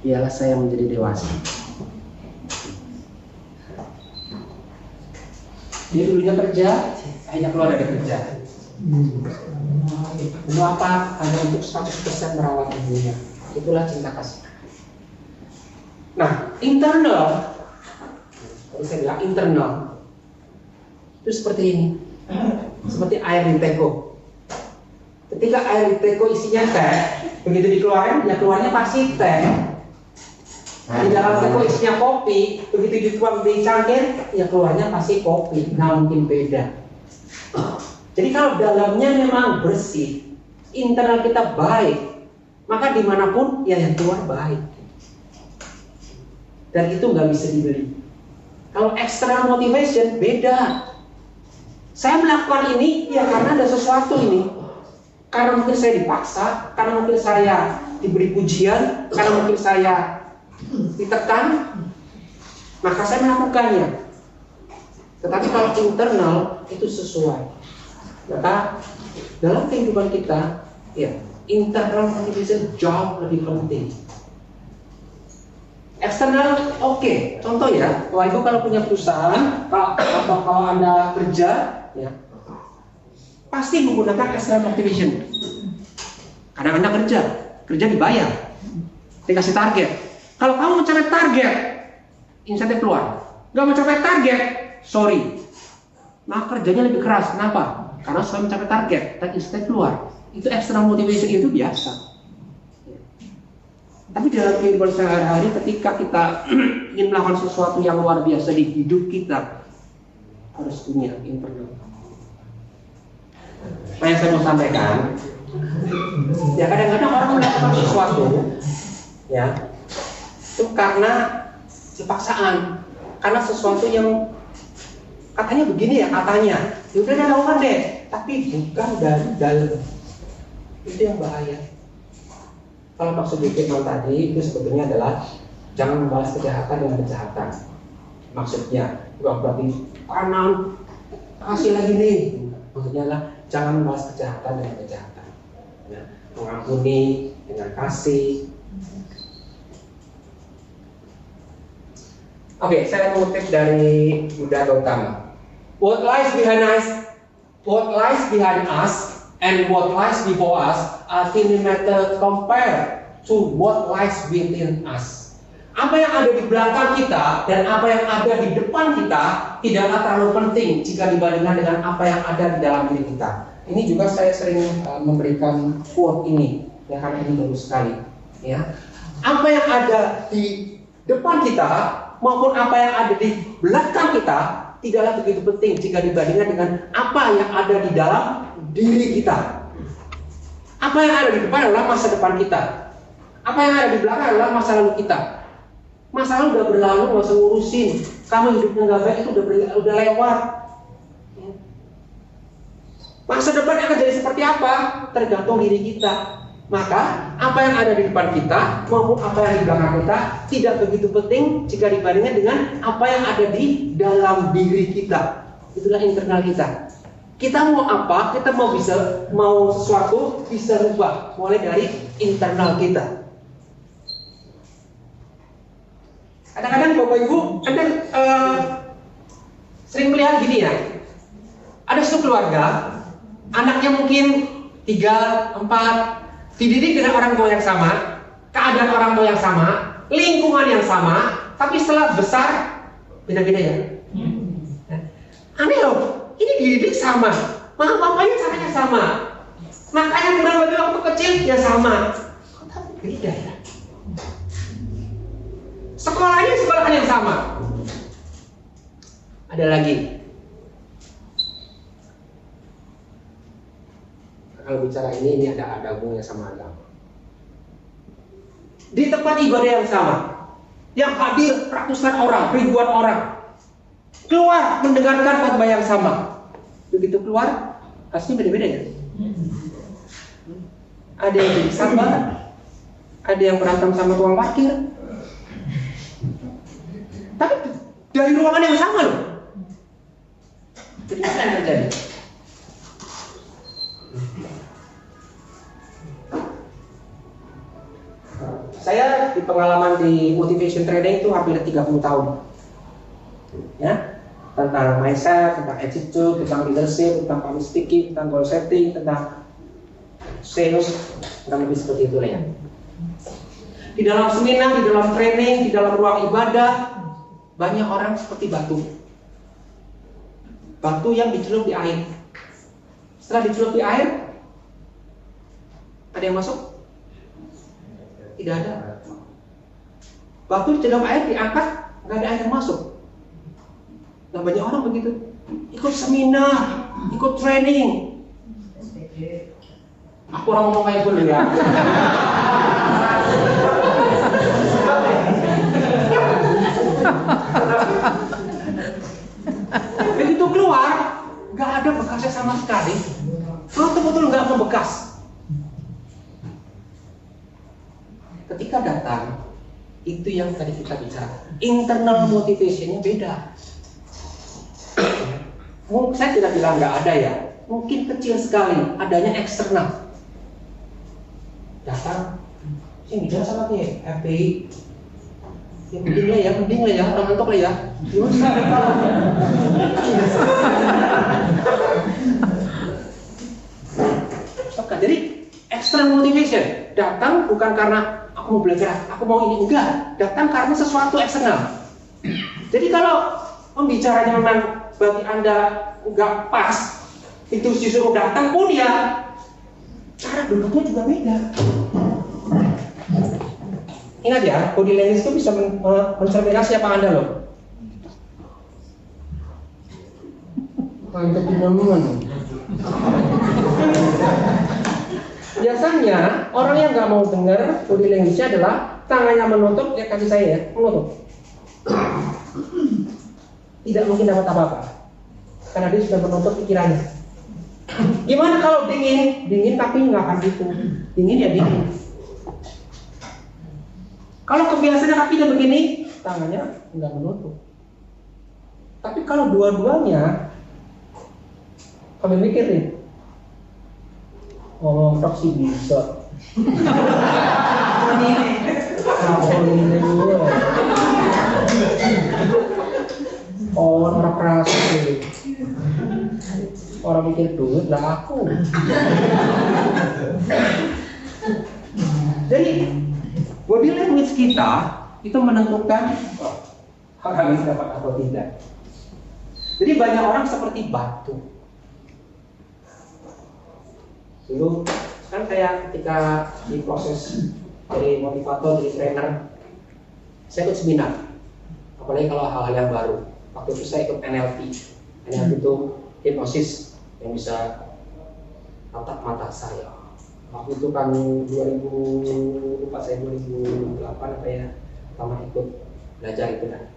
biarlah saya menjadi dewasa. Dia dulunya kerja, akhirnya keluar dari kerja. Untuk apa? Hanya untuk 100% merawat ibunya. Itulah cinta kasih. Nah, internal, kalau saya bilang internal, itu seperti ini. Seperti air di teko. Ketika air di teko isinya teh, begitu dikeluarkan, ya keluarnya pasti teh. Di dalam teko isinya kopi, begitu dituang di cangkir, ya keluarnya pasti kopi. Nggak mungkin beda. Jadi kalau dalamnya memang bersih, internal kita baik, maka dimanapun ya yang keluar baik. Dan itu nggak bisa dibeli. Kalau external motivation beda. Saya melakukan ini ya karena ada sesuatu ini. Karena mungkin saya dipaksa, karena mungkin saya diberi pujian, karena mungkin saya ditekan, maka saya melakukannya. Tetapi kalau internal itu sesuai. Maka dalam kehidupan kita, ya internal motivation jauh lebih penting. Eksternal oke. Contoh ya, Bapak Ibu kalau punya perusahaan atau kalau Anda kerja, ya pasti menggunakan external motivation. Karena Anda kerja dibayar, dikasih target. Kalau kamu mencapai target, insentif keluar. Nggak mencapai target, sorry. Nah kerjanya lebih keras. Kenapa? Karena sudah mencapai target dan insentif keluar. Itu external motivation itu biasa. Tapi dalam kehidupan sehari-hari ketika kita ingin melakukan sesuatu yang luar biasa di hidup kita, harus punya internal. Nah yang saya mau sampaikan, ya kadang-kadang orang melakukan sesuatu ya, itu karena paksaan, karena sesuatu yang katanya begini ya katanya, ya udah lakukan deh, tapi bukan dari dalam. Itu yang bahaya. Kalau maksud Bikman tadi itu sebetulnya adalah jangan membalas kejahatan dengan kejahatan. Maksudnya bukan berarti kanan kasih lagi nih. Maksudnya adalah jangan membalas kejahatan dengan kejahatan. Ya, mengampuni dengan kasih. Oke, saya mengutip dari Buddha Gautama. What lies behind us and what lies before us are tiny matter compared to what lies within us. Apa yang ada di belakang kita dan apa yang ada di depan kita tidaklah terlalu penting jika dibandingkan dengan apa yang ada di dalam diri kita. Ini juga saya sering memberikan quote ini, ya karena ini bagus sekali. Ya, apa yang ada di depan kita maupun apa yang ada di belakang kita tidaklah begitu penting jika dibandingkan dengan apa yang ada di dalam diri kita. Apa yang ada di depan adalah masa depan kita. Apa yang ada di belakang adalah masa lalu kita. Masa lalu udah berlalu, nggak usah ngurusin. Kamu hidupnya nggak baik itu udah lewat. Masa depan akan jadi seperti apa? Tergantung diri kita. Maka apa yang ada di depan kita maupun apa yang di belakang kita tidak begitu penting jika dibandingkan dengan apa yang ada di dalam diri kita. Itulah internal kita. Kita mau apa? Kita mau sesuatu bisa rubah mulai dari internal kita. Kadang-kadang Bapak Ibu, Anda sering melihat gini ya. Ada satu keluarga, anaknya mungkin 3, 4, dididik dengan orang tua yang sama, keadaan orang tua yang sama, lingkungan yang sama, tapi setelah besar beda-beda ya. Aneh loh, ini dididik sama, mama papanya caranya sama, makanya kurang lebih waktu kecil ya sama, kok tapi beda ya. Sekolahnya sekolah yang sama. Ada lagi. Kalau bicara ini ada hubungannya sama agama. Di tempat ibadah yang sama, yang hadir ratusan orang, ribuan orang, keluar mendengarkan khotbah yang sama. Begitu keluar, pasti beda-beda ya. Ada yang jadi sabar, ada yang berantem sama tukang parkir. Tapi dari ruangan yang sama loh. Jadi apa yang terjadi? Saya di pengalaman di motivation training itu hampir 30 tahun. Ya, tentang mindset, tentang attitude, tentang leadership, tentang public speaking, tentang goal setting, tentang sales, kurang lebih seperti itu lah ya. Di dalam seminar, di dalam training, di dalam ruang ibadah, banyak orang seperti batu. Batu yang dicelup di air. Setelah dicelup di air, ada yang masuk? Tidak ada. Batu dicelup air, diangkat, nggak ada air yang masuk. Nah, banyak orang begitu. Ikut seminar, ikut training. Aku orang ngomong kayak dulu ya. Begitu keluar, nggak ada bekasnya sama sekali. Betul-betul nggak membekas. Ketika datang, itu yang tadi kita bicara. Internal motivationnya beda. Saya tidak bilang nggak ada ya. Mungkin kecil sekali. Adanya eksternal. Datang, saya bicara sama dia, FPI. Ya mending lah ya, orang ngantuk lah ya. Oke, jadi external motivation datang bukan karena aku mau belajar, aku mau ini, enggak. Datang karena sesuatu eksternal. Jadi kalau pembicaranya memang bagi Anda enggak pas, itu disuruh datang pun ya cara duduknya juga beda. Ingat ya, body language itu bisa mencerminkan siapa Anda loh. Mantap teman-teman. Biasanya orang yang nggak mau dengar body language-nya adalah tangannya menutup, dia kasih saya ya, menutup. Tidak mungkin dapat apa-apa, karena dia sudah menutup pikirannya. Gimana kalau dingin? Dingin tapi nggak akan gitu. Dingin ya dingin. Kalau kebiasaannya kakinya begini, tangannya nggak menutup. Tapi kalau dua-duanya, kami mikir nih, ngomong sih bisa. Ini gue. Orang keras sih. Orang mikir duit lah aku. Jadi body language kita itu menentukan orang ini dapat atau tidak. Jadi banyak orang seperti batu. Dulu kan saya ketika di proses dari motivator, jadi trainer, saya ikut seminar. Apalagi kalau hal-hal yang baru. Waktu itu saya ikut NLP. NLP itu hipnosis yang bisa tatap mata saya. Waktu itu kan 2008 apa ya, pertama ikut belajar itu kan.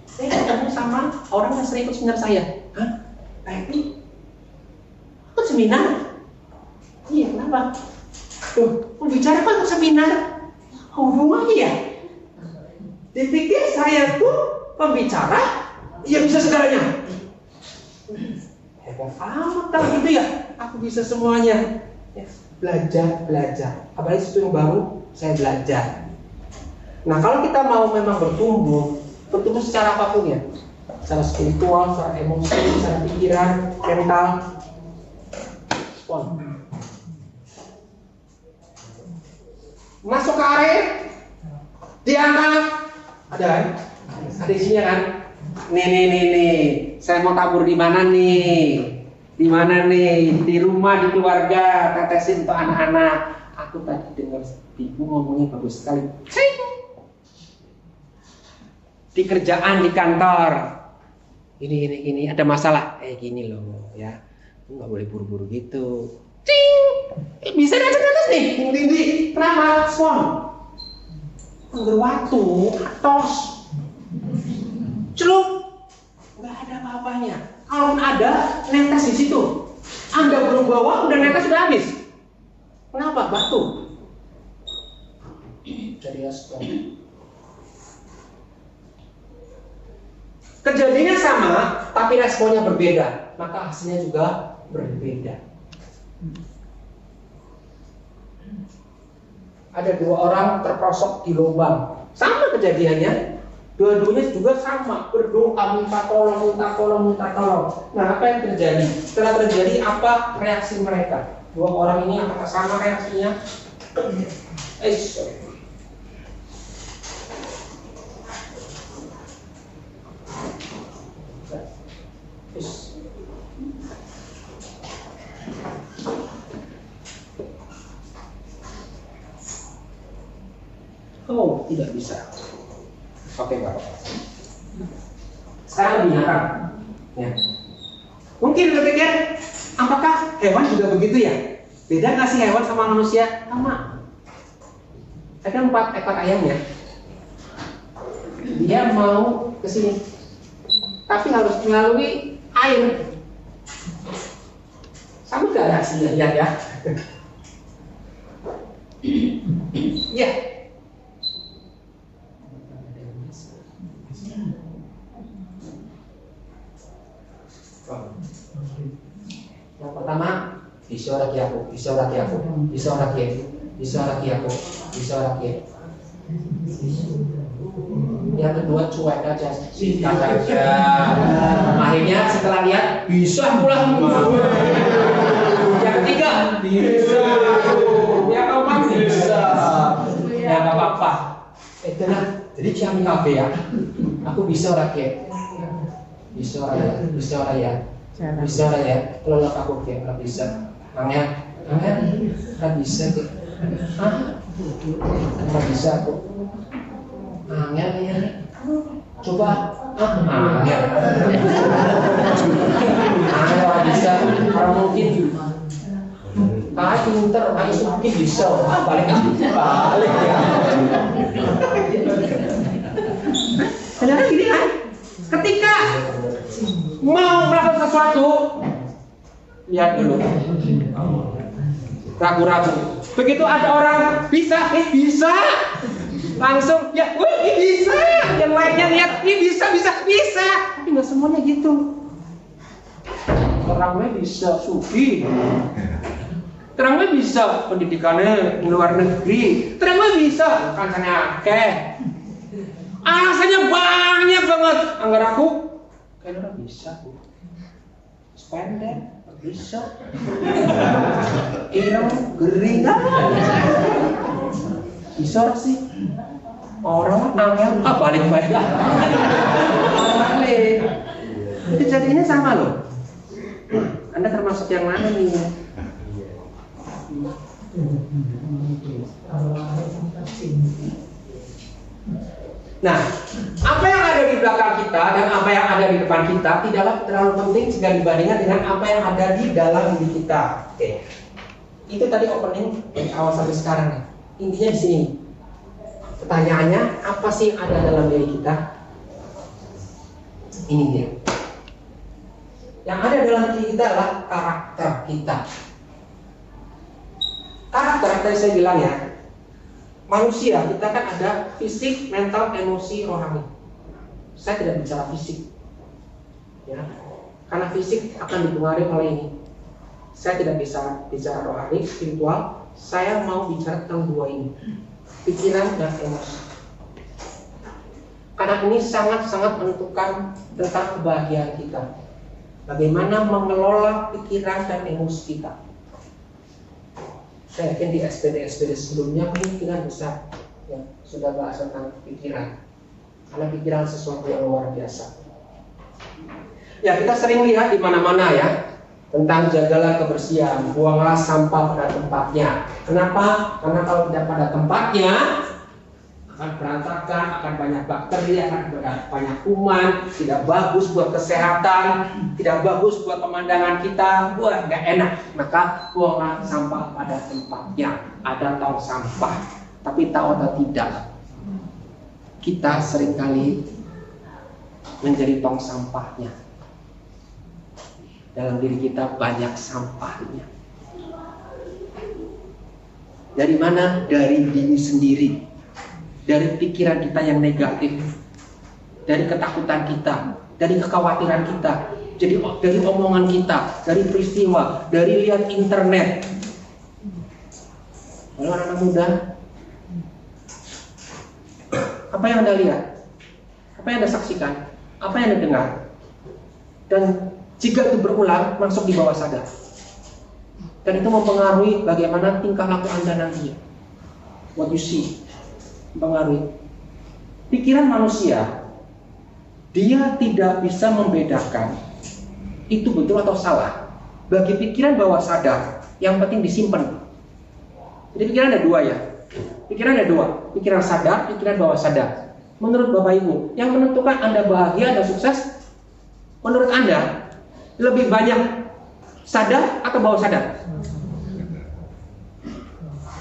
Saya ketemu sama orang yang sering ikut seminar saya. Hah? NLP? Ikut seminar? Iya, kenapa? Tuh, bicara kan seminar. Hubungannya ya? Dipikir saya tuh pembicara, ya bisa segalanya. Hebat amat tak gitu ya? Aku bisa semuanya. Ya, belajar. Apalagi sesuatu yang baru, saya belajar. Nah, kalau kita mau memang bertumbuh secara apapun ya, secara spiritual, secara emosi, secara pikiran, mental, respon. Masuk ke area, diangkat, ada kan? Ada isinya kan? Nih, saya mau tabur di mana nih? Di mana nih? Di rumah, di keluarga, tetesin untuk anak-anak. Aku tadi dengar ibu ngomongnya bagus sekali. Di kerjaan, di kantor, ini ada masalah. Gini loh, ya, nggak boleh buru-buru gitu. Bisa di atas nih, tinggi. Kenapa? Respon. Waktu, atos, celup, nggak ada apa-apanya. Kalau ada, netes di situ. Anda belum bawa, udah netes sudah habis. Kenapa? Batu. Jadi respon. Kejadiannya sama, tapi responnya berbeda. Maka hasilnya juga berbeda. Ada dua orang terperosok di lubang, sama kejadiannya, dua-duanya juga sama, berdoa minta tolong. Nah, apa yang terjadi? Setelah terjadi, apa reaksi mereka? Dua orang ini apakah sama reaksinya? Oh, tidak bisa. Oke, Bapak. Sekarang binatang. Ya. Mungkin berpikir, apakah hewan juga begitu ya? Beda nggak sih hewan sama manusia? Sama. Ada 4 ekor ayamnya. Dia mau ke sini, tapi harus melalui air. Sama nggak reaksinya? Lihat ya. Ya. Yang pertama, bisa lagi aku. Yang kedua, cuek aja, sikat aja. Akhirnya setelah lihat, bisa pulang. Yang ketiga, bisa. Yang keempat, bisa. Ya nggak apa-apa. Jadi kami kafe ya. Aku bisa rakyat. Bisa raya. Kalau aku kayak nggak bisa. Angin, nggak bisa tuh. Nggak bisa aku. Angin ya. Coba. Angin nggak bisa. Kalau mungkin. Pinter, mungkin bisa. Balik ya. sesuatu, lihat dulu. Ragu-ragu. Begitu ada orang bisa, bisa. Langsung ya, ini bisa. Yang lainnya lihat, ini bisa. Tapi nggak semuanya gitu. Orangnya bisa sufi. Terangnya bisa pendidikannya di luar negeri. Terangnya bisa kancanya akeh. Alasannya banyak banget. Anggar aku kayaknya orang bisa. Spendek bisa. Ireng gering bisa sih. Orang angel balik. Jadi ini sama loh. Anda termasuk yang mana nih? Nah, apa yang ada di belakang kita dan apa yang ada di depan kita tidaklah terlalu penting jika dibandingkan dengan apa yang ada di dalam diri kita. Oke. Itu tadi opening dari awal sampai sekarang. Intinya di sini. Pertanyaannya, apa sih yang ada dalam diri kita? Ini dia. Yang ada dalam diri kita adalah karakter kita. Karakter tadi saya bilang ya, manusia kita kan ada fisik, mental, emosi, rohani. Saya tidak bicara fisik, ya, karena fisik akan dipengaruhi oleh ini. Saya tidak bisa bicara rohani, spiritual. Saya mau bicara tentang dua ini, pikiran dan emosi. Karena ini sangat-sangat menentukan tentang kebahagiaan kita. Bagaimana mengelola pikiran dan emosi kita. Saya yakin di SPD sebelumnya kemungkinan besar ya, sudah bahas tentang pikiran. Karena pikiran sesuatu yang luar biasa. Ya, kita sering lihat di mana-mana ya tentang jagalah kebersihan, buanglah sampah pada tempatnya. Kenapa? Karena kalau tidak pada tempatnya akan berantakan, akan banyak bakteri, akan banyak kuman, tidak bagus buat kesehatan, tidak bagus buat pemandangan kita, buat nggak enak. Maka buanglah sampah pada tempatnya. Ada tong sampah, tapi tahu atau tidak, kita seringkali menjadi tong sampahnya. Dalam diri kita banyak sampahnya. Dari mana? Dari diri sendiri. Dari pikiran kita yang negatif, dari ketakutan kita, dari kekhawatiran kita, jadi dari omongan kita, dari peristiwa, dari lihat internet. Lalu anak muda, apa yang Anda lihat? Apa yang Anda saksikan? Apa yang Anda dengar? Dan jika itu berulang, masuk di bawah sadar. Dan itu mempengaruhi bagaimana tingkah laku Anda nantinya. What you see mempengaruhi pikiran manusia. Dia tidak bisa membedakan itu betul atau salah. Bagi pikiran bawah sadar, yang penting disimpan. Jadi pikiran ada dua ya. Pikiran ada dua, pikiran sadar, pikiran bawah sadar. Menurut Bapak Ibu, yang menentukan Anda bahagia dan sukses, menurut Anda lebih banyak sadar atau bawah sadar?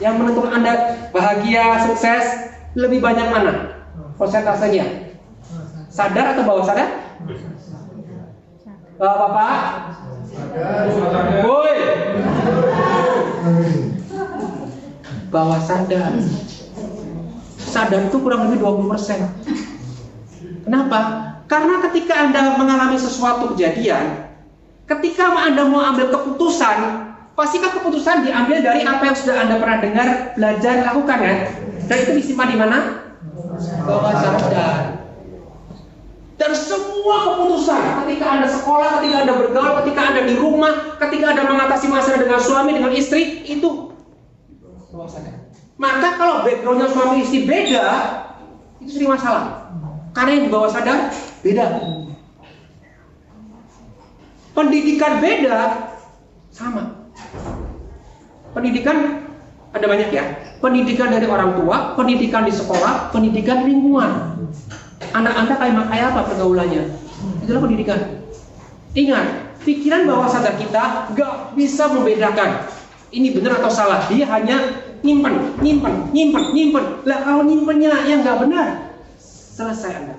Yang menentukan Anda bahagia, sukses, lebih banyak mana persentasenya? Sadar atau bawah sadar? Bapak? Woi. Bawah sadar. Sadar itu kurang lebih 20%. Kenapa? Karena ketika Anda mengalami sesuatu kejadian, ketika Anda mau ambil keputusan, pastikan keputusan diambil dari apa yang sudah Anda pernah dengar, belajar, lakukan ya. Dan itu disimpan di mana? Bawah sadar. Dan semua keputusan, ketika Anda sekolah, ketika Anda bergaul, ketika Anda di rumah, ketika Anda mengatasi masalah dengan suami, dengan istri, itu bawah sadar. Maka kalau backgroundnya suami istri beda, itu sering masalah. Karena yang di bawah sadar beda. Pendidikan beda, sama. Pendidikan ada banyak ya. Pendidikan dari orang tua, pendidikan di sekolah, pendidikan lingkungan. Anak Anda kayak apa pergaulannya? Itulah pendidikan. Ingat, pikiran bawah sadar kita gak bisa membedakan ini benar atau salah. Dia hanya nyimpen. Lah kalau nyimpennya yang gak benar, selesai Anda.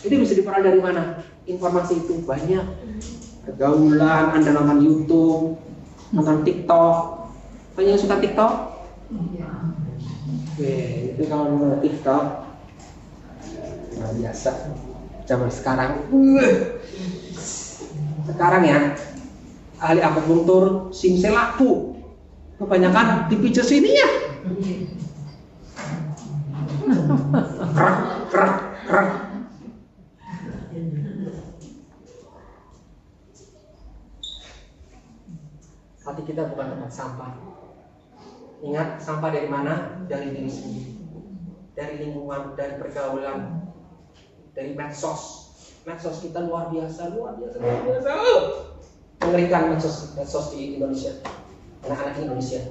Itu bisa diperoleh dari mana? informasi itu banyak. Pergaulan, Anda nonton YouTube, nonton TikTok. Banyak yang suka TikTok? Oke, itu kalau nonton TikTok nah, biasa zaman sekarang. Sekarang ya, ahli akupunktur simse laku. Kebanyakan dipijat sini ya. Kerak, kerak, kerak. Hati kita bukan tempat sampah. Ingat, sampah dari mana? Dari diri sendiri, dari lingkungan, dari pergaulan, dari medsos. Medsos kita luar biasa, luar biasa, luar biasa. Mengerikan medsos di Indonesia, anak-anak Indonesia.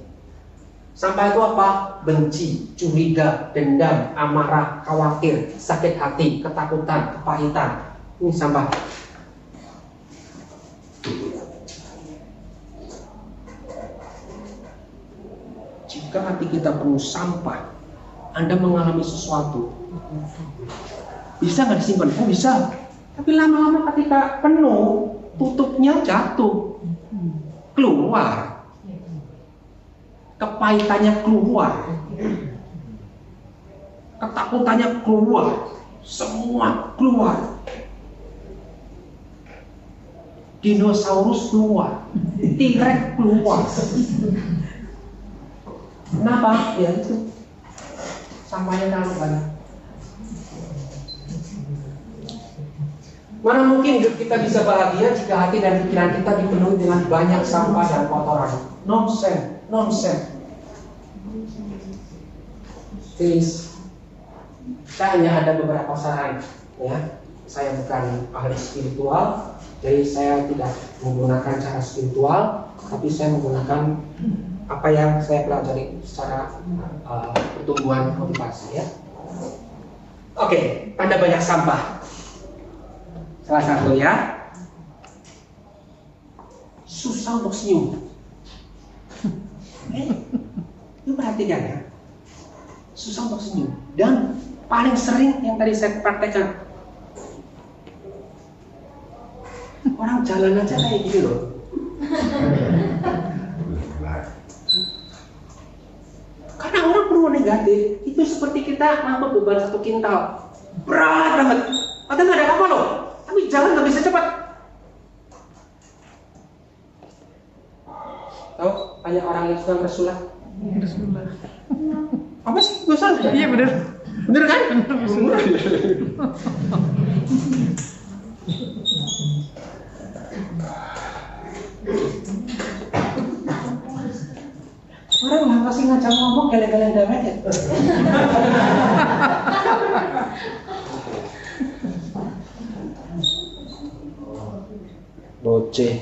Sampah itu apa? Benci, curiga, dendam, amarah, khawatir, sakit hati, ketakutan, kepahitan. Ini sampah. Jika hati kita penuh sampah, Anda mengalami sesuatu, bisa nggak disimpan? Oh bisa. Tapi lama-lama ketika penuh, tutupnya jatuh, keluar. Kepahitannya keluar, ketakutannya keluar, semua keluar. Dinosaurus keluar, T-Rex keluar. Kenapa? Ya itu sampahnya terlalu banyak. Mana mungkin hidup kita bisa bahagia jika hati dan pikiran kita dipenuhi dengan banyak sampah dan kotoran? Nonsense. Nonsense. Please, saya hanya ada beberapa saran, ya. Saya bukan ahli spiritual, jadi saya tidak menggunakan cara spiritual, tapi saya menggunakan apa yang saya pelajari secara pertumbuhan motivasi, ya. Oke, Anda banyak sampah. Salah satu ya, susah untuk senyum. Lu perhatikan ya, susah untuk senyum. Dan paling sering yang tadi saya praktekkan, orang jalan aja kayak gini loh. Karena orang perlu negatif, itu seperti kita ngangkut beban 1 kintal, berat banget. Padahal nggak ada apa loh, tapi jalan nggak bisa cepat. Tahu banyak orang yang suka bersulat. Apa sih dosa? Iya benar. Bener kan? Orang nggak pasti ngajak ngomong geleng-geleng dewek ya. Boceh.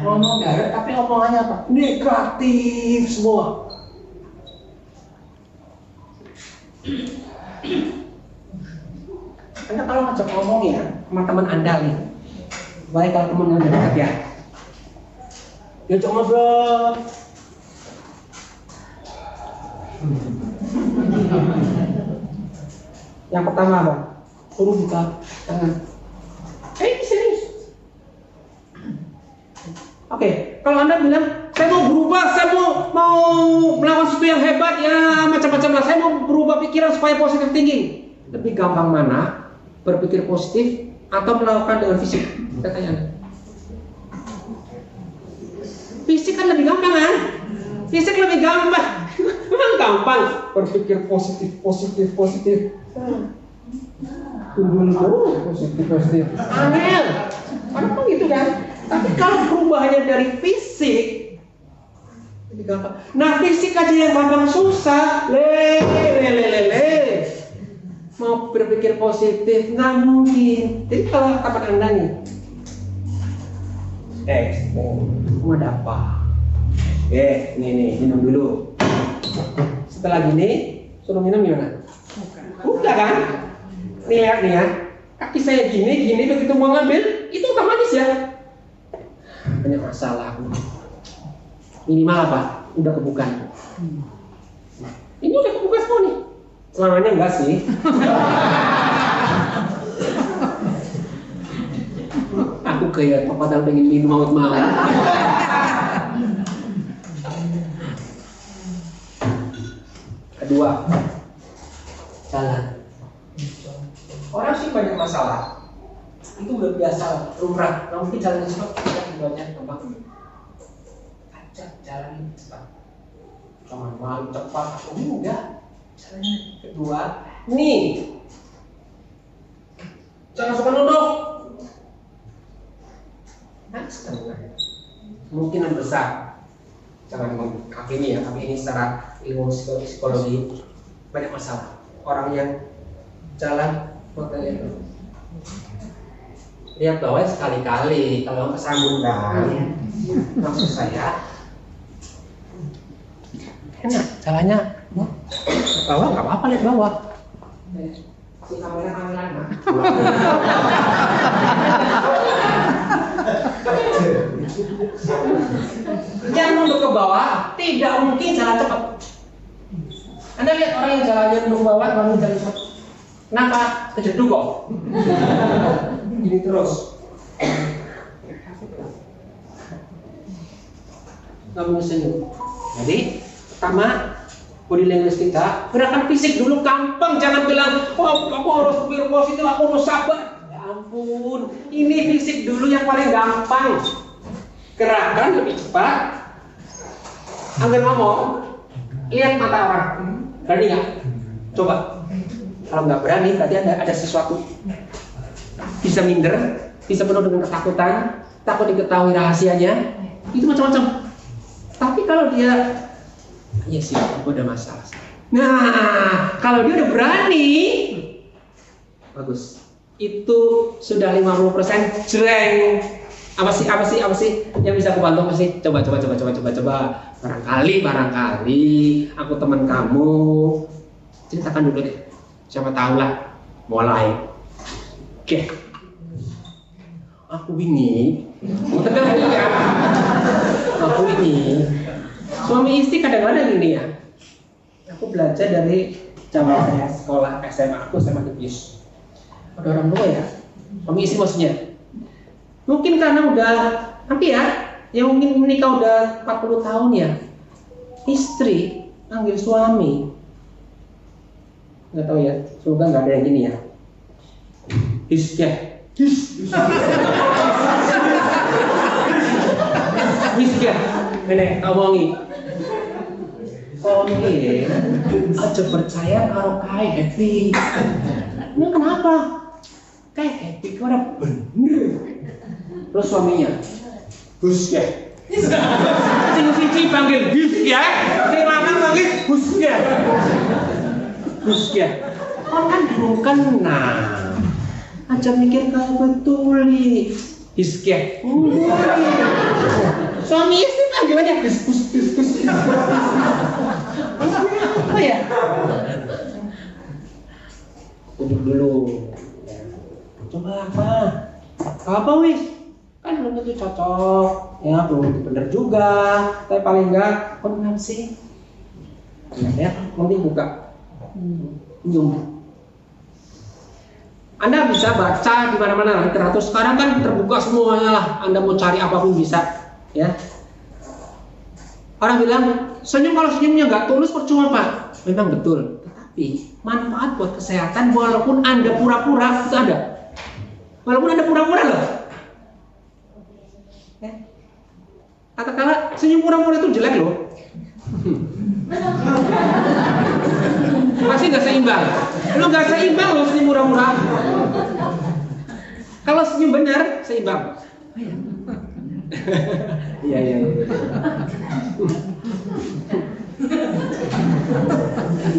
Ngomong dewek tapi omongannya apa? Negatif semua. Anda kalau ngajak ngomong ya sama teman Anda nih, baik kalau teman Anda dekat ya, diajak ngobrol. Yang pertama apa? Suruh buka tangan. Serius. Oke, kalau Anda bilang saya mau berubah, saya mau melakukan sesuatu yang hebat ya macam-macam lah, saya mau berubah pikiran supaya positif thinking. Lebih gampang mana? Berpikir positif atau melakukan dengan fisik? Saya tanya Anda. Fisik kan lebih gampang kan? Fisik lebih gampang. Memang gampang berpikir positif. Tunggu positif. Angel. Orang kan gitu kan? Tapi kalau perubahannya dari fisik lebih gampang. Nah, fisik aja yang gampang susah. Mau berpikir positif nggak mungkin. Jadi kalau kapan Anda nih, mau ada apa? Nih, minum dulu. Setelah gini, suruh minum gimana? Udah kan? Nih lihat nih ya, kaki saya gini, begitu mau ngambil, itu otomatis ya. Banyak masalah. Minimal apa? Udah kebuka. Ini udah kebuka semua Selamanya enggak sih. Aku kayak padahal pengen minum maut-maut. Kedua, jalan. Orang sih banyak masalah. Itu udah biasa, lumrah. Nah, mungkin jalan cepat, tidak banyak gampang. Ajak jalan cepat. Jangan malu cepat, aku enggak. Jalannya kedua, nih. Jangan suka nunduk. Nah, setengah. Kemungkinan besar. Jangan kaki ini ya, kaki ini secara ilmu psikologi banyak masalah. Orang yang jalan makanya lihat bawah sekali-kali, kalau kesambung dan maksud saya enak jalannya bawah nggak apa-apa, lihat bawah. Si kamera jangan nunduk ke bawah, tidak mungkin jalan cepat. Anda lihat orang yang jalannya nunduk ke bawah, bangun jalan cepat. Kenapa? Kejeduk kok. Ini terus. Kamu senyum. Jadi pertama, body language kita, gerakan fisik dulu gampang. Jangan bilang, oh aku harus positif, aku harus sabar. Ya ampun, ini fisik dulu yang paling gampang. Gerakan lebih cepat. Ambil ngomong, lihat mata orang. Berani nggak? Coba. Kalau nggak berani, berarti ada sesuatu. Bisa minder, bisa penuh dengan ketakutan, takut diketahui rahasianya, itu macam-macam. Tapi kalau dia, ya sih, aku ada masalah. Nah, kalau dia udah berani, bagus. Itu sudah 50% jreng. Apa sih yang bisa aku bantu? Apa sih? Coba. Barangkali aku teman kamu. Ceritakan dulu deh. Siapa tahu lah. Mulai. Oke. Aku ini. Aku ini. Suami istri kadang-kadang gini ya. Aku belajar dari zaman saya sekolah SMA. Aku SMA Negeri. Ada orang tua ya. Suami istri maksudnya. Mungkin karena udah, tapi ya mungkin menikah udah 40 tahun ya. Istri panggil suami. Nggak tahu ya, semoga nggak ada yang gini ya. His. Nenek, omongi. Aja percaya kalau kayak happy. Ini kenapa? Kayak happy itu ada bener. Terus suaminya, Gus ya. Sing panggil Gus ya, sing lanang panggil Gus ya. Gus ya. Kan belum kenal. Aja mikir kalau betul nih. Gus ya. Suami istri panggilannya Gus. Apa ya? Duduk dulu. Coba apa wis? Kan belum tentu cocok, ya belum tentu benar juga, tapi paling enggak konvensi. Ya, nanti buka. Anda bisa baca di mana-mana literatur sekarang kan terbuka semuanya lah. Anda mau cari apapun bisa, ya. Orang bilang senyum, kalau senyumnya nggak tulus percuma Pak. Memang betul, tetapi manfaat buat kesehatan walaupun Anda pura-pura itu ada. Walaupun Anda pura-pura loh. Katakanlah senyum pura-pura itu jelek loh. Masih nggak seimbang. Lo nggak seimbang loh senyum pura-pura. Kalau senyum benar seimbang. Iya.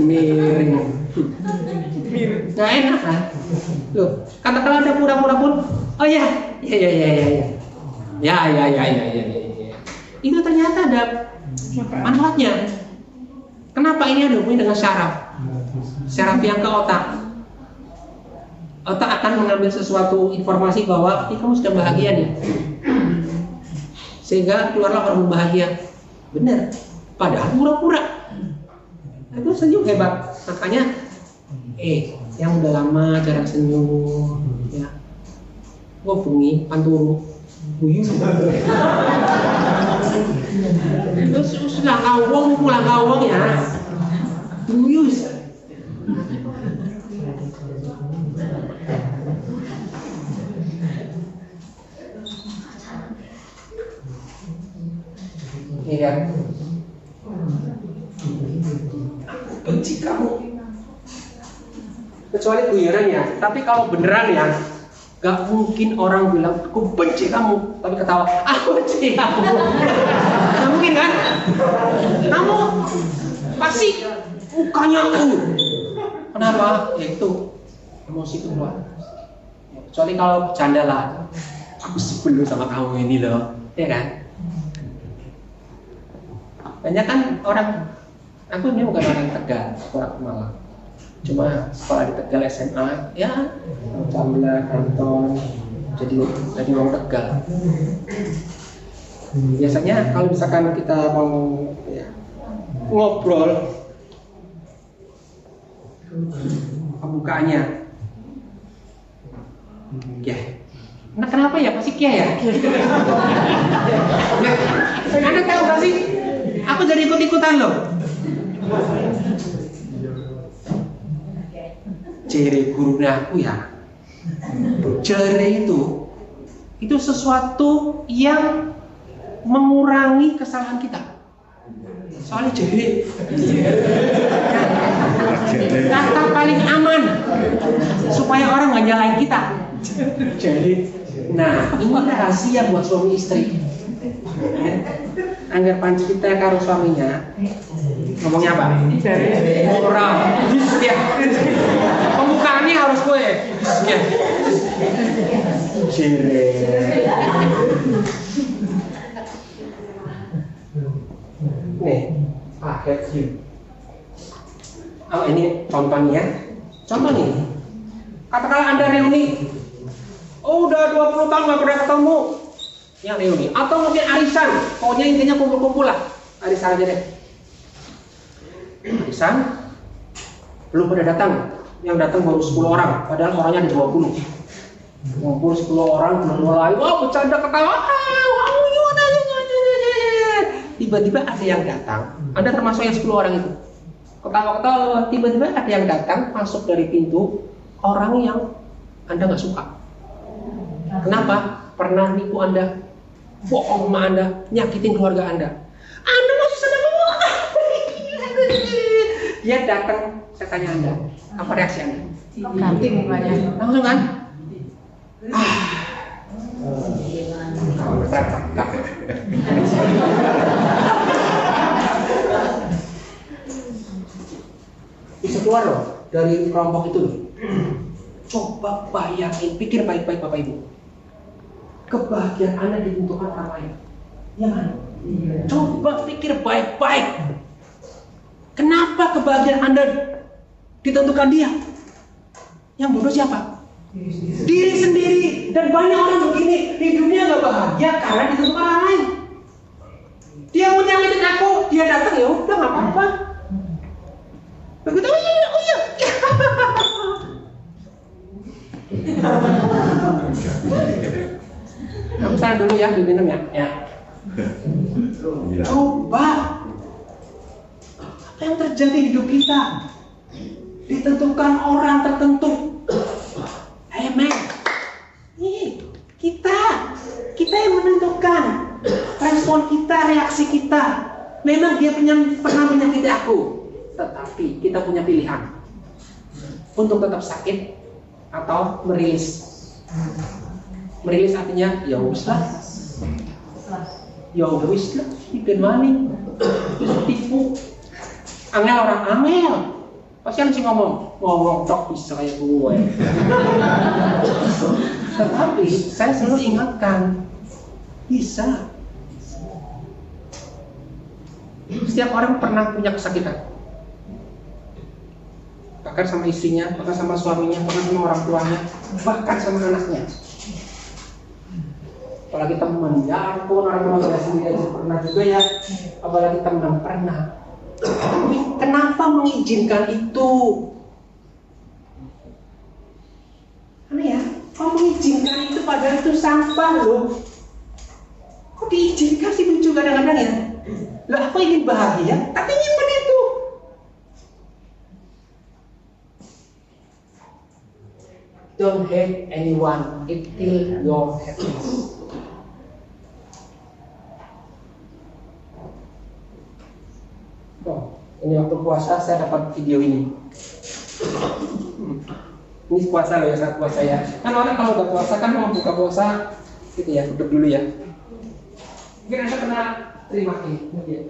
Miring. Nggak enak kan? Loh, katakanlah ada pura-pura pun. Oh iya. Ya. Itu ternyata ada manfaatnya. Kenapa ini ada hubungannya dengan syaraf? Syaraf yang ke otak. Otak akan mengambil sesuatu informasi bahwa kamu sedang bahagia nih. Sehingga keluarlah hormon bahagia. Benar. Padahal pura-pura. Itu senyum hebat. Makanya yang udah lama jarang senyum, ya, gue bengi panturu, guyu. Terus pulang kawong ya, guyu. Iya. Benci kamu. Kecuali guyonan ya. Tapi kalau beneran ya, gak mungkin orang bilang aku benci kamu, tapi ketawa aku benci kamu. Gak mungkin kan? Kamu pasti mukanya aku. Kenapa? Ya itu emosi keluar. Kecuali kalau bercanda lah. Aku sebel sama kamu ini loh, ya kan? Banyak kan orang, aku ini bukan orang Tegal, orang Malang. Cuma sekolah di Tegal SMA, ya Camla, Kanton, jadi orang Tegal. Biasanya kalau misalkan kita mau ya, ngobrol, pembukaannya, ya. Nah kenapa ya pasti kia ya? Nah, Anda tahu gak sih? Aku jadi ikut-ikutan loh. Jere gurunya aku ya. Jere itu sesuatu yang mengurangi kesalahan kita. Soalnya jere kata paling aman supaya orang nggak nyalain kita. Jere. Nah, ini rahasia buat suami istri. Anggar panci kita karo suaminya ngomongnya apa? Moral. Ya. Pembukaannya harus gue. Ya. Jere. Nih, akhir sih. Oh ini contohnya. Contoh nih. Katakanlah Anda reuni. Oh udah 20 tahun gak pernah ketemu. Yang reuni atau mungkin arisan, pokoknya intinya kumpul-kumpul lah, arisan aja deh. Arisan belum pada datang, yang datang baru 10 orang, padahal orangnya ada 20. Ngumpul 10 orang, belum mulai, wah bercanda ketawa, tiba-tiba ada yang datang, Anda termasuk yang 10 orang itu. Ketawa-ketawa, tiba-tiba ada yang datang masuk dari pintu orang yang Anda nggak suka. Kenapa? Pernah nipu Anda, bohong sama Anda, nyakitin keluarga Anda. Anda masih sedang ngomong. Dia datang, saya tanya Anda, apa reaksi Anda? Ganti mukanya. Langsung kan? Kalau bercakap. Bisa keluar loh dari kelompok itu. Coba bayangin, pikir baik-baik Bapak Ibu. Kebahagiaan Anda ditentukan orang lain. Ya kan? Coba pikir baik-baik. Kenapa kebahagiaan Anda ditentukan dia? Yang bodoh siapa? Diri sendiri. Dan banyak orang begini, di dunia gak bahagia karena ditentukan orang lain. Dia mau nyakitin aku, dia datang ya udah gak apa-apa. Begitu, oh iya. Kamu sana dulu ya, diminum ya. Ya. Coba apa yang terjadi di hidup kita ditentukan orang tertentu. Amen. Ini kita yang menentukan respon kita, reaksi kita. Memang dia pernah menyakiti aku, tetapi kita punya pilihan untuk tetap sakit atau merilis. Merilis artinya ya wis lah, bikin maning, tipu. Angel orang angel, pasti kan sih ngomong tok bisa kayak gue. Tetapi saya selalu ingatkan, bisa. Setiap orang pernah punya kesakitan. Bahkan sama istrinya, bahkan sama suaminya, bahkan sama orang tuanya, bahkan sama anaknya. Apalagi teman, ya ampun orang saya sendiri aja pernah juga ya. Apalagi teman pernah. Tapi kenapa mengizinkan itu? Kau mengizinkan itu padahal itu sampah loh. Kok diizinkan sih lucu kadang-kadang ya? Lah aku ingin bahagia, tapi nyimpen itu. Don't hate anyone, it kill your happiness. Oh, ini waktu puasa saya dapat video ini. Ini puasa loh ya, saat puasa ya. Kan orang kalau udah puasa kan mau buka puasa gitu ya, duduk dulu ya. Mungkin Anda pernah terima ini dia.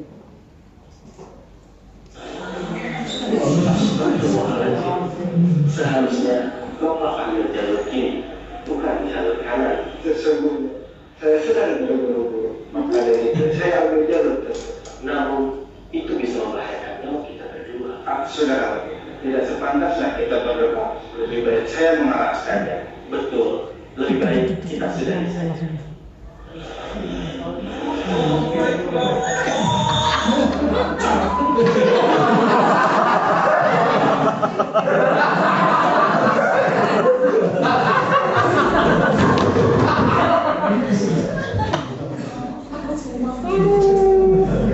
Seharusnya kau ambil jalur kiri, bukan jalur kanan. Sesungguhnya saya sudah berburu-buru, maka dari itu saya ambil jalur tersebut. Namun itu bisa membahayakan nyawa kita berdua. Saudara, tidak sepantasnya kita berdoa. Lebih baik saya mengalah saja. Betul, lebih baik kita sudahi saja.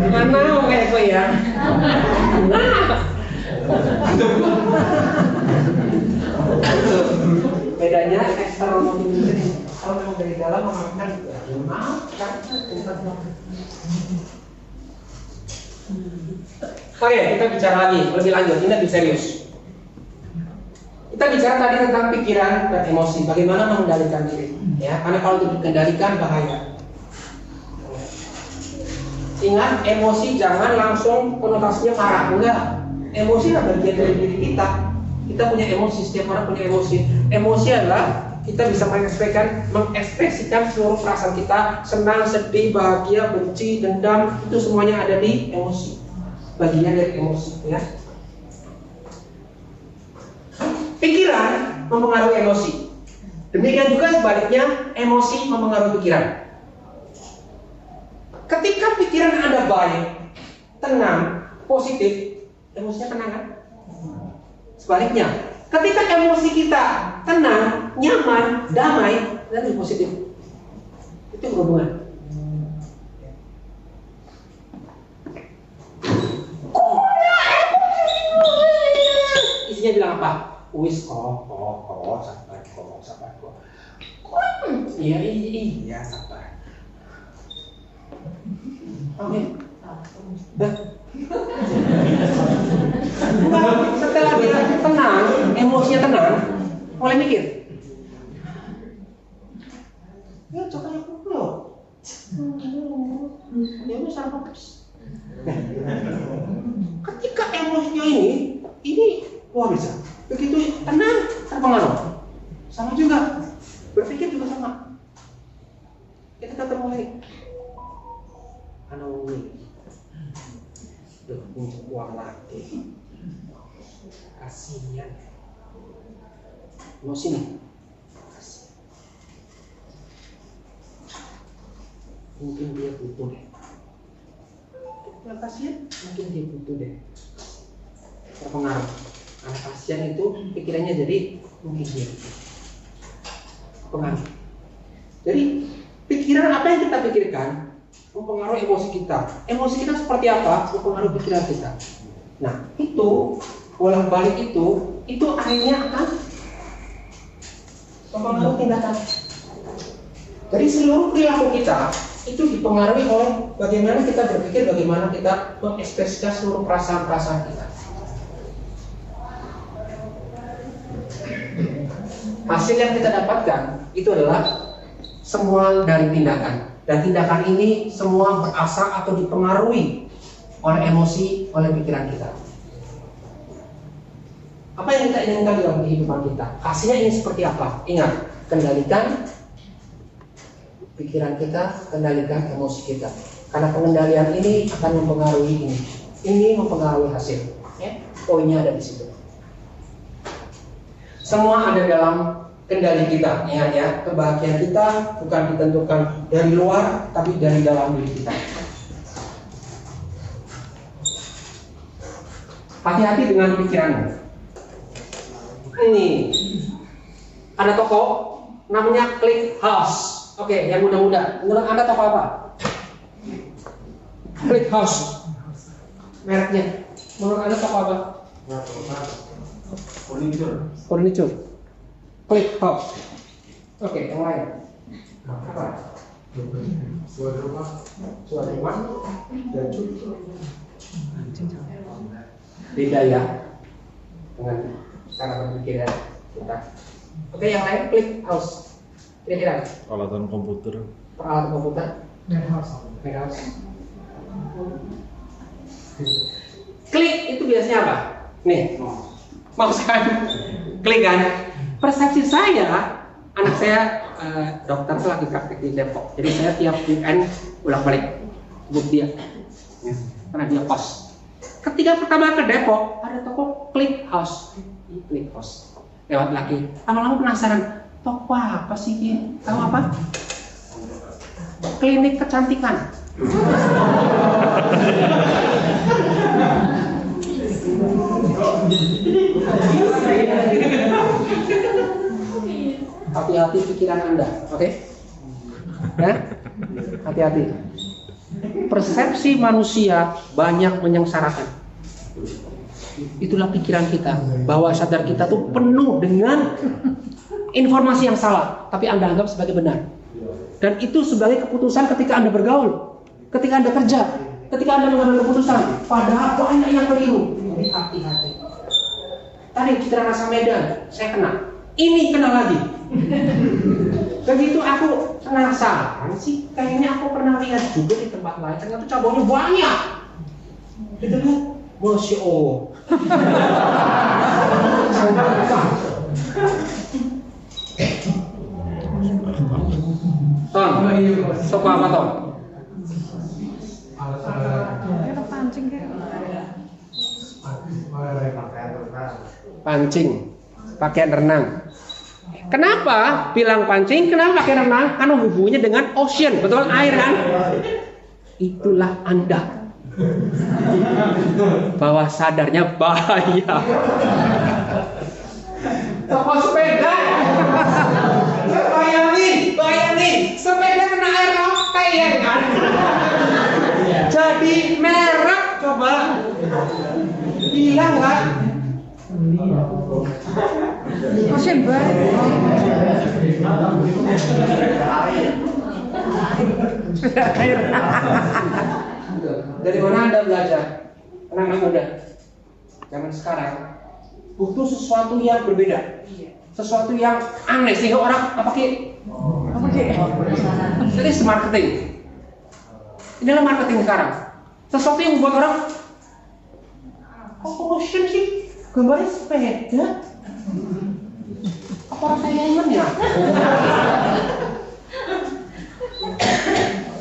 Mana kayak gue ya? Bedanya eksternal motivasi. Kalau memang dari dalam mengatakan maafkan. Oke, kita bicara lagi lebih lanjut. Ini lebih serius. Kita bicara tadi tentang pikiran dan emosi. Bagaimana mengendalikan diri? Ya, karena kalau dikendalikan bahaya. Ingat, emosi jangan langsung konotasinya marah, enggak. Emosi adalah bagian dari diri kita. Kita punya emosi, setiap orang punya emosi. Emosi adalah kita bisa mengekspresikan seluruh perasaan kita, senang, sedih, bahagia, benci, dendam, itu semuanya ada di emosi. Bagian dari emosi, ya. Pikiran mempengaruhi emosi. Demikian juga sebaliknya, emosi mempengaruhi pikiran. Ketika pikiran Anda baik, tenang, positif, emosinya tenang kan? Sebaliknya, ketika emosi kita tenang, nyaman, damai, dan positif, itu berhubungan. Isinya bilang apa? Wis sabar kok. Iya sabar. Oke. Setelah dia tenang, emosinya tenang, mulai mikir. Ya coba aku dulu. Ya bisa fokus. Ketika emosinya ini luar biasa. Begitu tenang, terpengaruh. Sama juga, berpikir juga sama. Kita tetap mulai. Ini untuk uang lagi, kasihan. Mau sini, mungkin dia butuh deh. Kalau kasihan, mungkin dia butuh deh. Terpengaruh. Karena kasihan itu pikirannya jadi mungkin dia butuh. Pengaruh. Jadi pikiran apa yang kita pikirkan mempengaruhi emosi kita. Emosi kita seperti apa? Mempengaruhi pikiran kita. Nah, itu bolak-balik itu akhirnya akan mempengaruhi tindakan. Jadi seluruh perilaku kita itu dipengaruhi oleh bagaimana kita berpikir, bagaimana kita mengekspresikan seluruh perasaan-perasaan kita. Hasil yang kita dapatkan itu adalah semua dari tindakan. Dan tindakan ini semua berasal atau dipengaruhi oleh emosi, oleh pikiran kita. Apa yang kita inginkan dalam kehidupan kita? Hasilnya ini seperti apa? Ingat, kendalikan pikiran kita, kendalikan emosi kita. Karena pengendalian ini akan mempengaruhi ini. Ini mempengaruhi hasil. Ya? Poinnya ada di situ. Semua ada dalam kendali kita, ya, kebahagiaan kita bukan ditentukan dari luar, tapi dari dalam diri kita. Hati-hati dengan pikiranmu. Ini ada toko namanya ClickHouse. Oke, yang muda-muda. Menurut Anda toko apa? ClickHouse. Mereknya. Menurut Anda toko apa? Furniture. ClickHouse. Oke, yang lain. Apa? Suara rumah. Beda ya dengan cara berpikir kita. Oke, yang lain ClickHouse. Kira-kira Peralatan komputer. peralatan komputer. Warehouse. Klik itu biasanya apa? Nih, mouse kan, klik kan. Persepsi saya, anak saya dokter tuh lagi praktek di Depok. Jadi saya tiap weekend ulang balik buat dia, ya, karena dia kos. Ketika pertama ke Depok, ada toko ClickHouse. ClickHouse. Lewat lagi. Lama-lama penasaran, toko apa sih ini? Tahu apa? Klinik kecantikan. Hati-hati pikiran Anda, oke? Ya, hati-hati. Persepsi manusia banyak menyengsarakan. Itulah pikiran kita, bahwa sadar kita tuh penuh dengan informasi yang salah, tapi Anda anggap sebagai benar. Dan itu sebagai keputusan ketika Anda bergaul, ketika Anda kerja, ketika Anda mengambil keputusan. Padahal banyak yang keliru. Jadi hati-hati. Tadi Citra Rasa Medan, saya kena. Ini kena lagi. Begitu aku penasaran sih, kayaknya aku pernah lihat juga di tempat lain. Ternyata cabangnya banyak. Gitu kan? Masya Allah. Ton, toko apa Ton? Kita pancing kayak. Pancing, pakaian renang. Kenapa bilang pancing? Kenapa pakai renang? Karena hubungannya dengan ocean, betul air kan? Itulah Anda. Bahwa sadarnya bahaya. Toko sepeda. Bayangin, sepeda kena air laut kayak kan? Jadi merek coba. Bilang nggak? Ocean banget. Dari mana Anda belajar? Anak-anak muda zaman sekarang butuh sesuatu yang berbeda, sesuatu yang aneh sehingga orang apa ki? Jadi marketing. Inilah marketing sekarang. Sesuatu yang membuat orang kok ocean sih? Gambarnya sepeda? Apa rasanya ya?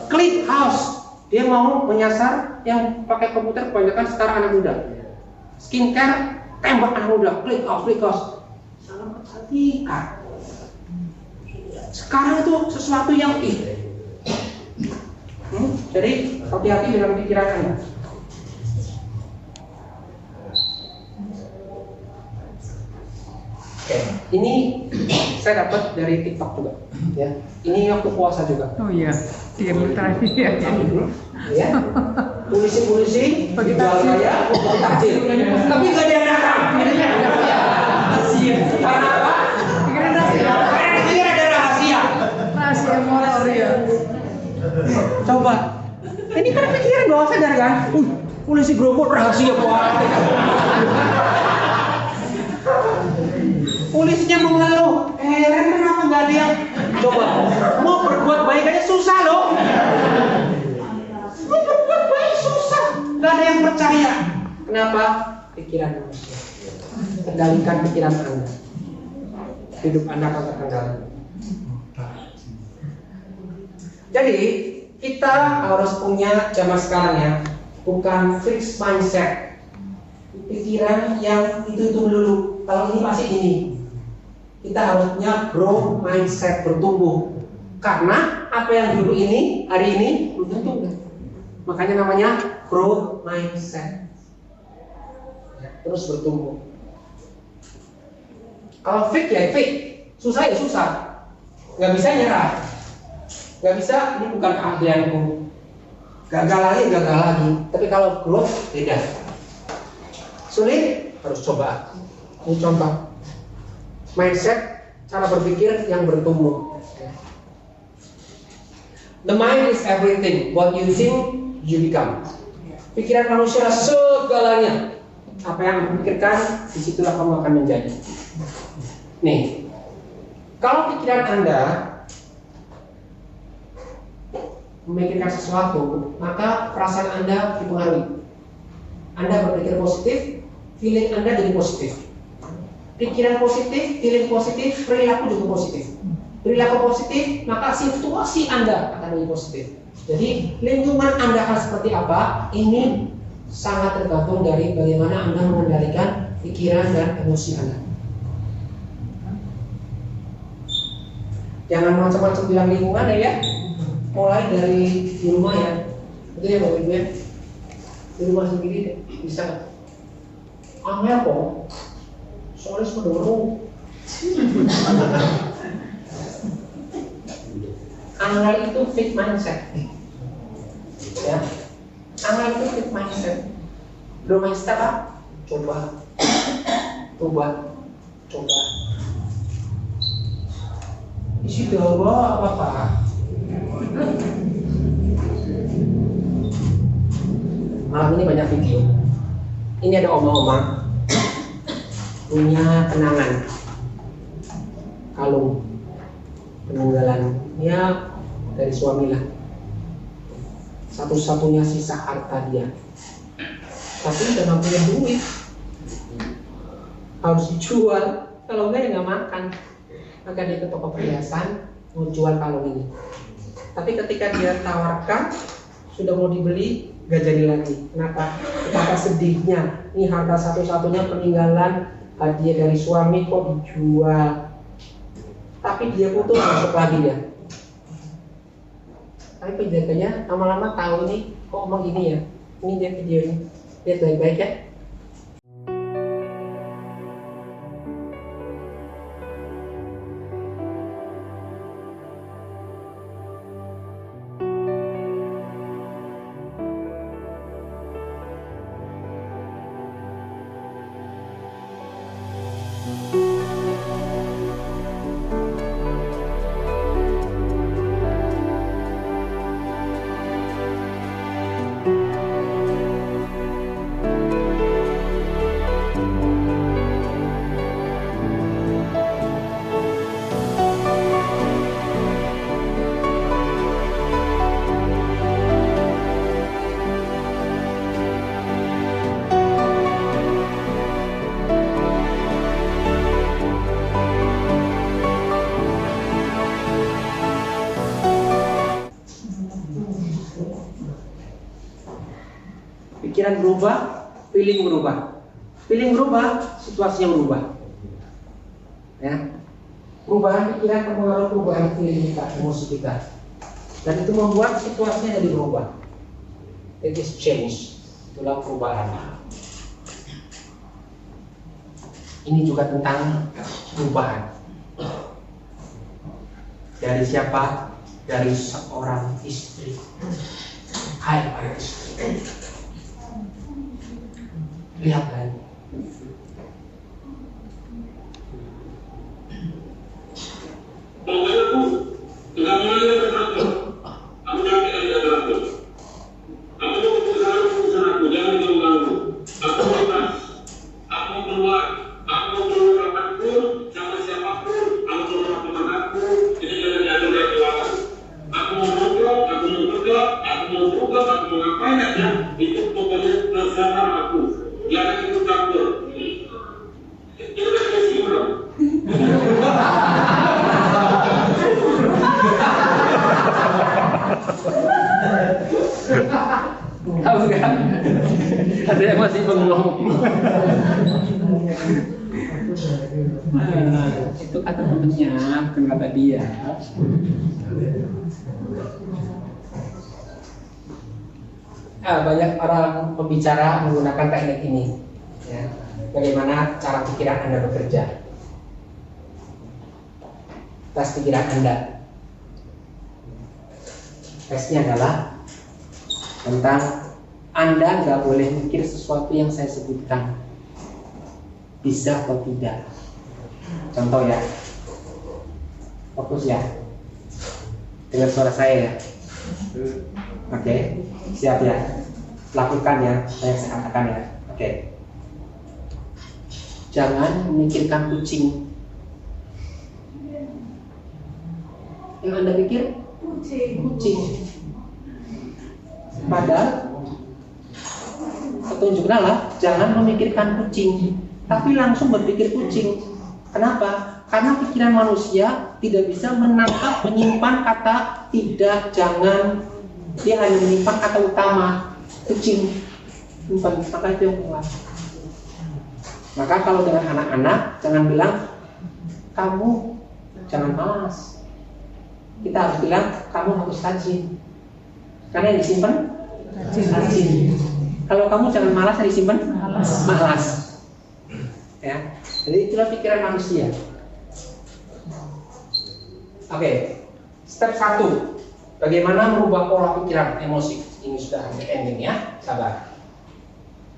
ClickHouse. Dia mau menyasar yang pakai komputer kebanyakan sekarang anak muda. Skincare tembak anak muda. ClickHouse. Salam kecantikan. Sekarang itu sesuatu yang jadi hati-hati dengan pikiran Anda. Oke, ini saya dapat dari TikTok juga. Ya, ini waktu puasa juga. Oh iya, dia terakhir ya. Ya, polisi bagi saya bagi takjil, tapi nggak ada yang datang. Karena apa? Karena ini ada rahasia. Rahasia motor ya. Coba, ini kan pikiran bawah sadar kan? Polisi gerobok rahasia buat. Polisinya mengeluh, heran kenapa nggak ada yang coba mau berbuat baik aja susah loh. Mau berbuat baik susah, nggak ada yang percaya. Kenapa? Pikiran manusia. Kendalikan pikiran Anda. Hidup Anda akan terkendali. Jadi kita harus punya zaman sekarang ya, bukan fixed mindset. Pikiran yang itu dulu. Kalau ini pasti ini. Kita harusnya grow mindset, bertumbuh. Karena apa yang dulu ini, hari ini belum tentu. Makanya namanya grow mindset. Terus bertumbuh. Kalau fake ya fake, susah ya susah. nggak bisa nyerah, nggak bisa, ini bukan keahlianku, gagal lagi. Tapi kalau growth beda, sulit harus coba. Ini contoh mindset, cara berpikir yang bertumbuh. The mind is everything. What you think, you become. Pikiran manusia segalanya. Apa yang dipikirkan, disitulah kamu akan menjadi. Nih, kalau pikiran Anda memikirkan sesuatu, maka perasaan Anda dipengaruhi. Anda berpikir positif, feeling Anda jadi positif. Pikiran positif, feeling positif, perilaku juga positif. Perilaku positif, maka situasi Anda akan lebih positif. Jadi lingkungan Anda akan seperti apa? Ini sangat tergantung dari bagaimana Anda mengendalikan pikiran dan emosi Anda. Jangan macam-macam bilang lingkungan ya. Mulai dari di rumah ya. Itu ya Bapak Ibu ya. Di rumah sendiri bisa nggak? Angel kok. Soalnya semua dorong. Angel itu fit mindset. Ya. Angel itu fit mindset. Belum mindset apa? Coba. Isi doa apa? Malam ini banyak video. Ini ada oma-oma punya kenangan kalung peninggalannya dari suami lah, satu-satunya sisa harta dia, tapi udah nggak punya duit, harus dijual, kalau enggak ya nggak makan. Maka dia ke toko perhiasan mau jual kalung ini, tapi ketika dia tawarkan sudah mau dibeli gak jadi lagi. Kenapa? Betapa sedihnya, ini harta satu-satunya peninggalan hadiah dari suami kok dijual. Tapi dia pun tuh masuk lagi ya. Tapi penjaganya lama-lama tahu nih kok ngomong gini ya. Ini dia videonya, lihat baik-baik ya. Pikiran berubah, feeling berubah. Feeling berubah, situasinya berubah. Ya. Perubahan pikiran mempengaruhi perubahan feeling kita, emosi kita. Dan itu membuat situasinya jadi berubah. It is change. Itulah perubahan. Ini juga tentang perubahan. Dari siapa? Dari seorang istri. Hai para istri. Lihat kan. Itu pokoknya terserah aku. Jangan ikut campur. Itu kan kesimpulan. Tahu nggak? Ada yang masih bengong. Itu kata temennya, bukan kata dia. Banyak orang pembicara menggunakan teknik ini. Ya. Bagaimana cara pikiran Anda bekerja. tes pikiran Anda. Tesnya adalah tentang Anda nggak boleh mikir sesuatu yang saya sebutkan. Bisa atau tidak? Contoh ya. Fokus ya. Dengar suara saya ya. Oke, siap ya. Lakukan ya, saya katakan ya. Oke. Jangan memikirkan kucing. Yang Anda pikir kucing. Padahal petunjuknya lah, jangan memikirkan kucing, tapi langsung berpikir kucing. Kenapa? Karena pikiran manusia tidak bisa menangkap, menyimpan kata tidak, jangan. Dia hanya menyimpan kata utama, kucing. Simpan, maka itu yang kuat. Maka kalau dengan anak-anak, jangan bilang kamu jangan malas. Kita harus bilang kamu harus rajin. Karena yang disimpan rajin. Kalau kamu jangan malas, yang disimpan malas. Ya, jadi itulah pikiran manusia. Oke, step 1. Bagaimana merubah pola pikiran emosi. Ini sudah hampir ending ya, sabar.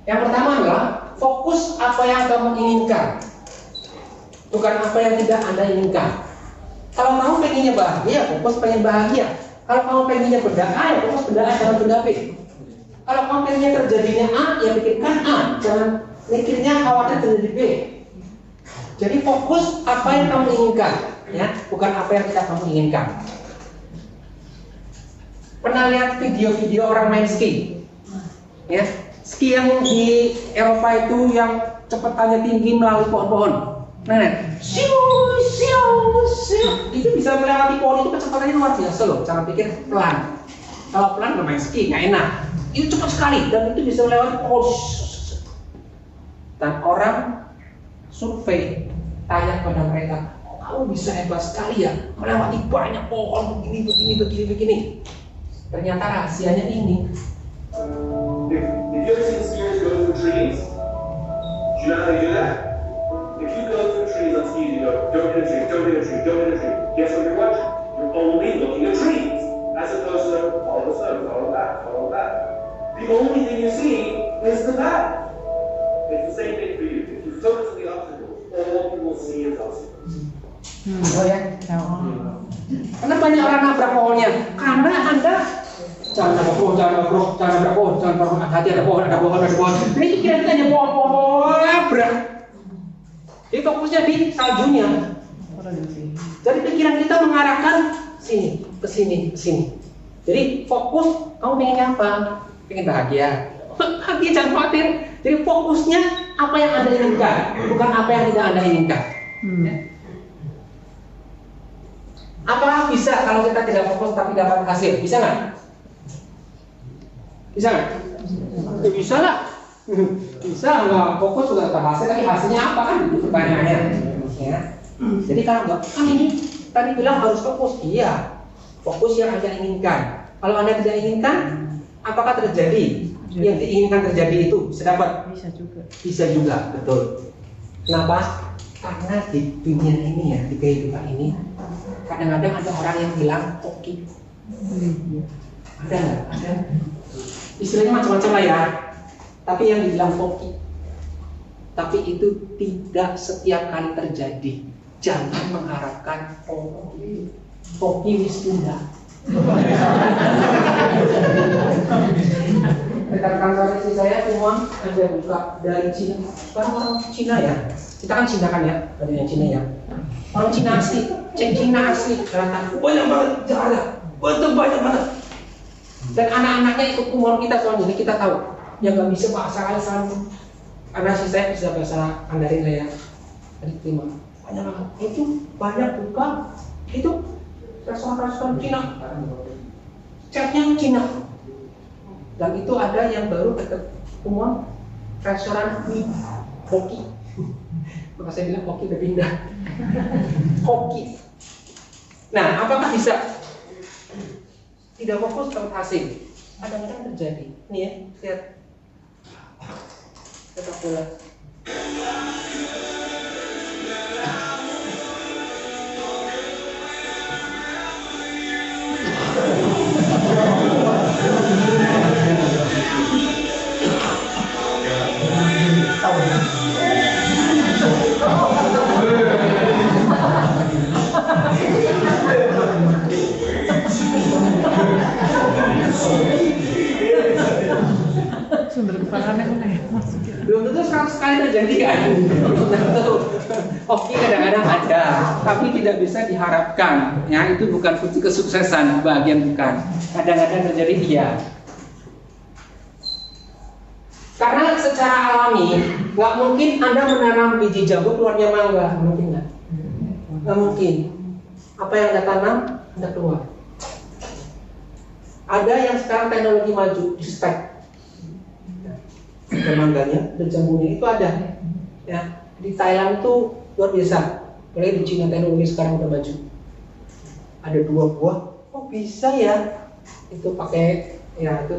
Yang pertama adalah fokus apa yang kamu inginkan, bukan apa yang tidak Anda inginkan. Kalau kamu pengennya bahagia, fokus pengen bahagia. Kalau kamu pengennya benda A, ya fokus benda A, jangan benda B. Kalau kamu pengennya terjadinya A, ya pikirkan A, jangan mikirnya khawatir terjadi B. Jadi fokus apa yang kamu inginkan, ya, bukan apa yang tidak kamu inginkan. Pernah lihat video-video orang main ski? Ya, ski yang di Eropa itu yang cepatannya tinggi melalui pohon-pohon. Nah, siu, itu bisa melewati pohon itu kecepatannya luar biasa loh. Jangan pikir pelan. Kalau pelan bermain ski nggak enak. Itu cepat sekali dan itu bisa melewati pohon. Dan orang survei tanya kepada mereka, kamu bisa hebat sekali ya melewati banyak pohon begini. Ternyata rahasianya ini. If you ever seen skiers go through trees, do you know how they do that? If you go through trees on skis, you go, don't hit a tree, don't hit a tree, don't hit a tree. Guess what you're watching? You're only looking at trees, as opposed to follow the sun, follow that, follow that. The only thing you see is the path. It's the same thing for you. If you focus on the obstacles, all you will see is obstacles. Oh ya. Kenapa banyak orang nabrak pohonnya? Karena Anda jangan nabrak pohon, hati ada pohon. Ini pikiran kita hanya pohon, nabrak. Jadi fokusnya di saljunya. Jadi pikiran kita mengarahkan sini, ke sini. Jadi fokus, kamu pengen apa? Pengen bahagia. Bahagia jangan khawatir. Jadi fokusnya apa yang Anda inginkan, bukan apa yang tidak Anda inginkan. Ya. Apa bisa kalau kita tidak fokus tapi dapat hasil? Bisa nggak? Bisa nggak? Ya, bisa lah. Bisa nggak fokus sudah dapat hasil, tapi hasilnya apa kan? Itu pertanyaannya. Ya. Jadi kalau nggak, kan ini tadi bilang harus fokus. Iya, fokus yang Anda inginkan. Kalau Anda tidak inginkan, apakah terjadi? Yang diinginkan terjadi itu bisa dapat? Bisa juga, betul. Kenapa? Karena di dunia ini ya, di kehidupan ini, kadang-kadang ada orang yang bilang hoki. Ada nggak? Ada. Istilahnya macam-macam lah ya. Tapi yang dibilang hoki. Tapi itu tidak setiap kali terjadi. Jangan mengharapkan hoki. Hoki wisdunda. Dekat kantor istri saya semua ada buka dari Cina. Sekarang orang Cina ya. Kita kan Cina kan ya, dari yang Cina ya. Orang Cina asli, Cina asli, kelihatan banyak banget, ada, betul banyak banget. Dan anak-anaknya ikut umur kita soalnya, jadi kita tahu. Yang nggak bisa bahasa alasan, karena si saya bisa bahasa Mandarin lah ya. Jadi terima. Banyak banget. Itu banyak buka, itu restoran Cina, catnya Cina. Dan itu ada yang baru dekat umur restoran hoki. Maka saya bilang hoki udah pindah. Hoki. Nah, apakah bisa? Tidak fokus dapat hasil. Kadang-kadang terjadi. Nih ya, lihat. Sepak bola. Sumber kepakannya mana ya maksudnya? Belum tentu 100 kali terjadi kan? Belum tentu. Oke, kadang-kadang ada, tapi tidak bisa diharapkan. Ya, itu bukan kunci kesuksesan, bagian bukan. Kadang-kadang terjadi iya. Karena secara alami, nggak mungkin Anda menanam biji jambu keluarnya mangga, mungkin nggak? Nggak mungkin. Apa yang Anda tanam, Anda keluar. Ada yang sekarang teknologi maju, di spek. Ada mangganya, ada jambunya, itu ada. Ya, di Thailand itu luar biasa. Apalagi di Cina teknologi sekarang udah maju. Ada 2 buah, kok bisa ya? Itu pakai, ya itu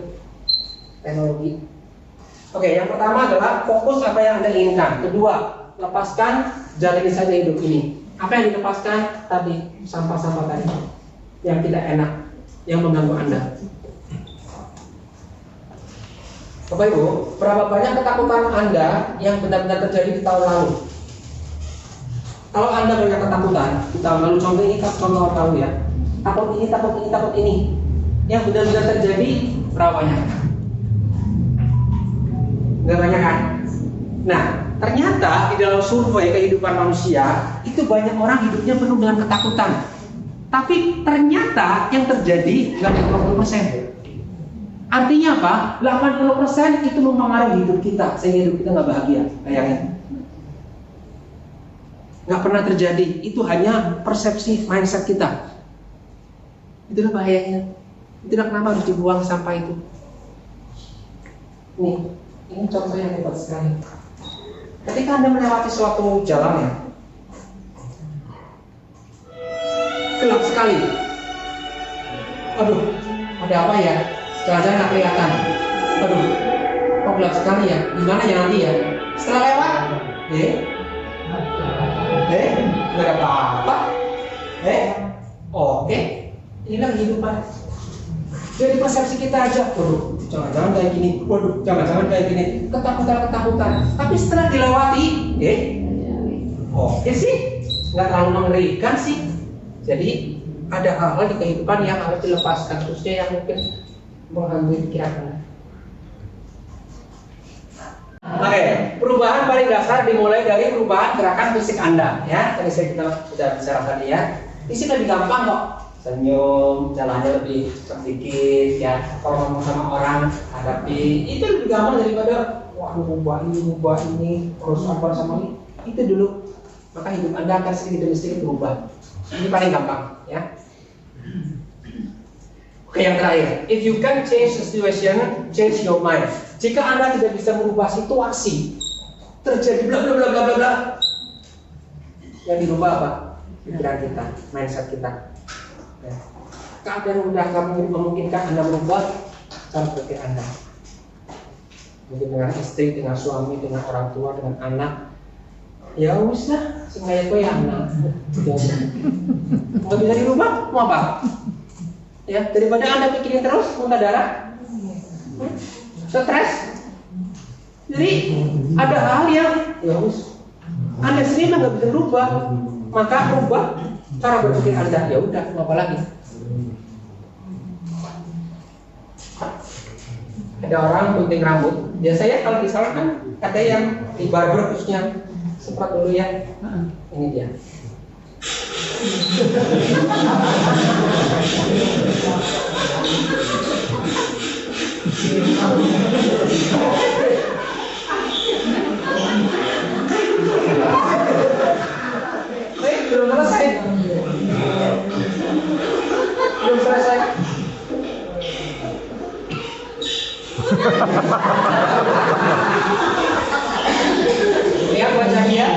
teknologi. Oke, yang pertama adalah fokus apa yang Anda inginkan. Kedua, lepaskan, jalani saja hidup ini. Apa yang dilepaskan tadi, sampah-sampah tadi yang tidak enak, yang mengganggu Anda. Bapak Ibu, berapa banyak ketakutan Anda yang benar-benar terjadi di tahun lalu? Kalau Anda banyak ketakutan di tahun lalu, contoh ini contoh tahu ya, takut ini, takut ini, takut ini, yang benar-benar terjadi berapa banyak? Nggak banyak kan? Nah, ternyata di dalam survei kehidupan manusia itu banyak orang hidupnya penuh dengan ketakutan. Tapi ternyata yang terjadi nggak 20%. Artinya apa? 80% itu mempengaruhi hidup kita sehingga hidup kita nggak bahagia. Bayangin. Nggak pernah terjadi. Itu hanya persepsi mindset kita. Itulah bahayanya. Itulah kenapa harus dibuang sampah itu. Nih. Ini contoh yang hebat sekali. Ketika Anda melewati suatu jalan ya, gelap sekali. Aduh, ada apa ya? Jalan-jalan nggak kelihatan. Aduh, kok gelap sekali ya? Gimana ya nanti ya? Setelah lewat, nggak ada apa-apa. Oke, inilah kehidupan. Jadi persepsi kita aja, waduh, jangan-jangan kayak gini, waduh, jangan-jangan kayak gini, ketakutan. Tapi setelah dilewati, oke sih, nggak terlalu mengerikan sih. Jadi ada hal-hal di kehidupan yang harus dilepaskan, khususnya yang mungkin menghantui pikiran Anda. Oke, perubahan paling dasar dimulai dari perubahan gerakan fisik Anda, ya. Tadi kita sudah bicara tadi ya. Isi lebih gampang kok. Senyum, jalannya lebih sedikit ya. Kalau ngomong sama orang, hadapi. Itu lebih gampang daripada waduh ubah ini, terus apa sama ini. Itu dulu. Maka hidup Anda akan sedikit demi sedikit berubah. Ini paling gampang ya. Oke, yang terakhir. If you can change the situation, change your mind. Jika Anda tidak bisa merubah situasi, terjadi bla bla bla bla bla bla. Yang dirubah apa? Pikiran kita, mindset kita. Ya. Keadaan udah kamu memungkinkan Anda merubah cara berpikir Anda. Mungkin dengan istri, dengan suami, dengan orang tua, dengan anak. Ya usah, sengaja kau ya anak. Nggak bisa dirubah, mau apa? Ya, daripada Anda pikirin terus, muntah darah, stres. Jadi ada hal yang ya us, Anda sendiri nggak bisa berubah, maka ubah cara berpikir Anda. Ya udah, mau apa lagi? Ada orang gunting rambut. Biasanya kalau di salon kan ada yang di barber khususnya sempat dulu ya. Ini dia. Belum selesai. Belum selesai. Ya, baca dia.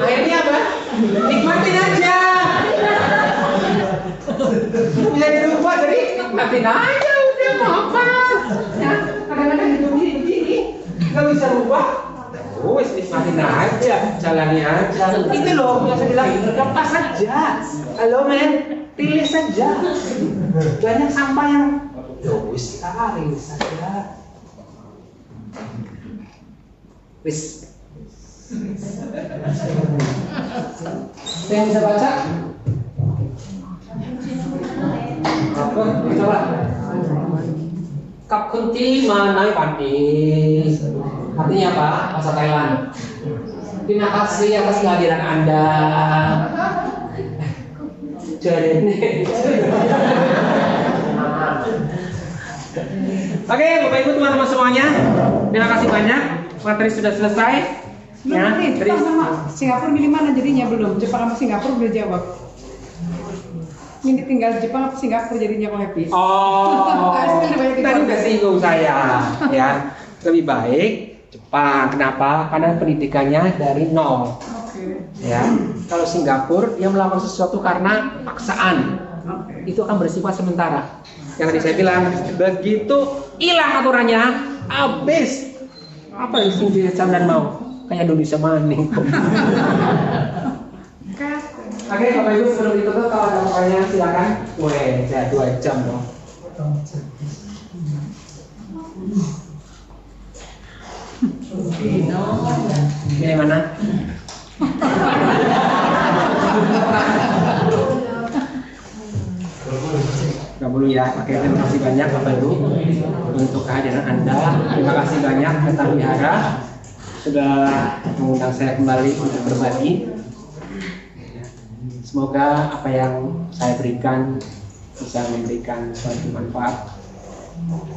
Akhirnya apa? Nikmatin aja. Bisa dirubah, jadi nikmatin aja udah mau apa? Ya, kadang-kadang hidup begini nggak bisa rubah. Wes nikmatin aja, jalani aja. Itu loh yang saya bilang, lepas saja. Halo men, pilih saja. Banyak sampah yang wis saja. Wis Yang bisa baca? Apa? Coba. Kap kunti manai pandi. Artinya apa? Bahasa Thailand. Terima kasih atas kehadiran Anda. Jadi Oke, Bapak Ibu teman-teman semuanya, terima kasih banyak. Materi sudah selesai. Belum nih, Jepang sama Singapura milih mana jadinya belum? Jepang sama Singapura udah jawab. Ini tinggal Jepang apa Singapura jadinya kok happy? Oh, tadi udah singgung saya, ya. Lebih baik Jepang. Kenapa? Karena pendidikannya dari nol. Oke. Ya, kalau Singapura dia melakukan sesuatu karena paksaan. Oke. Itu akan bersifat sementara. Yang tadi saya bilang, begitu hilang aturannya, habis. Apa yang dia dan mau? Kayak Indonesia maning. Oke, Bapak Ibu sebelum ditutup kalau ada pertanyaan silakan. Weh, saya 2 jam dong. Ini mana? Gak perlu ya. Oke, terima kasih banyak Bapak Ibu untuk kehadiran Anda. Terima kasih banyak Kata Wihara sudah mengundang saya kembali untuk berbagi. Semoga apa yang saya berikan bisa memberikan suatu manfaat.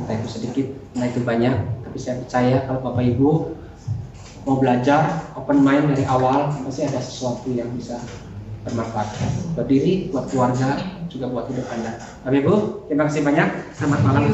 Entah itu sedikit, entah itu banyak. Tapi saya percaya kalau Bapak Ibu mau belajar open mind dari awal, pasti ada sesuatu yang bisa bermanfaat buat diri, buat keluarga, juga buat hidup Anda. Bapak Ibu, terima kasih banyak. Selamat malam.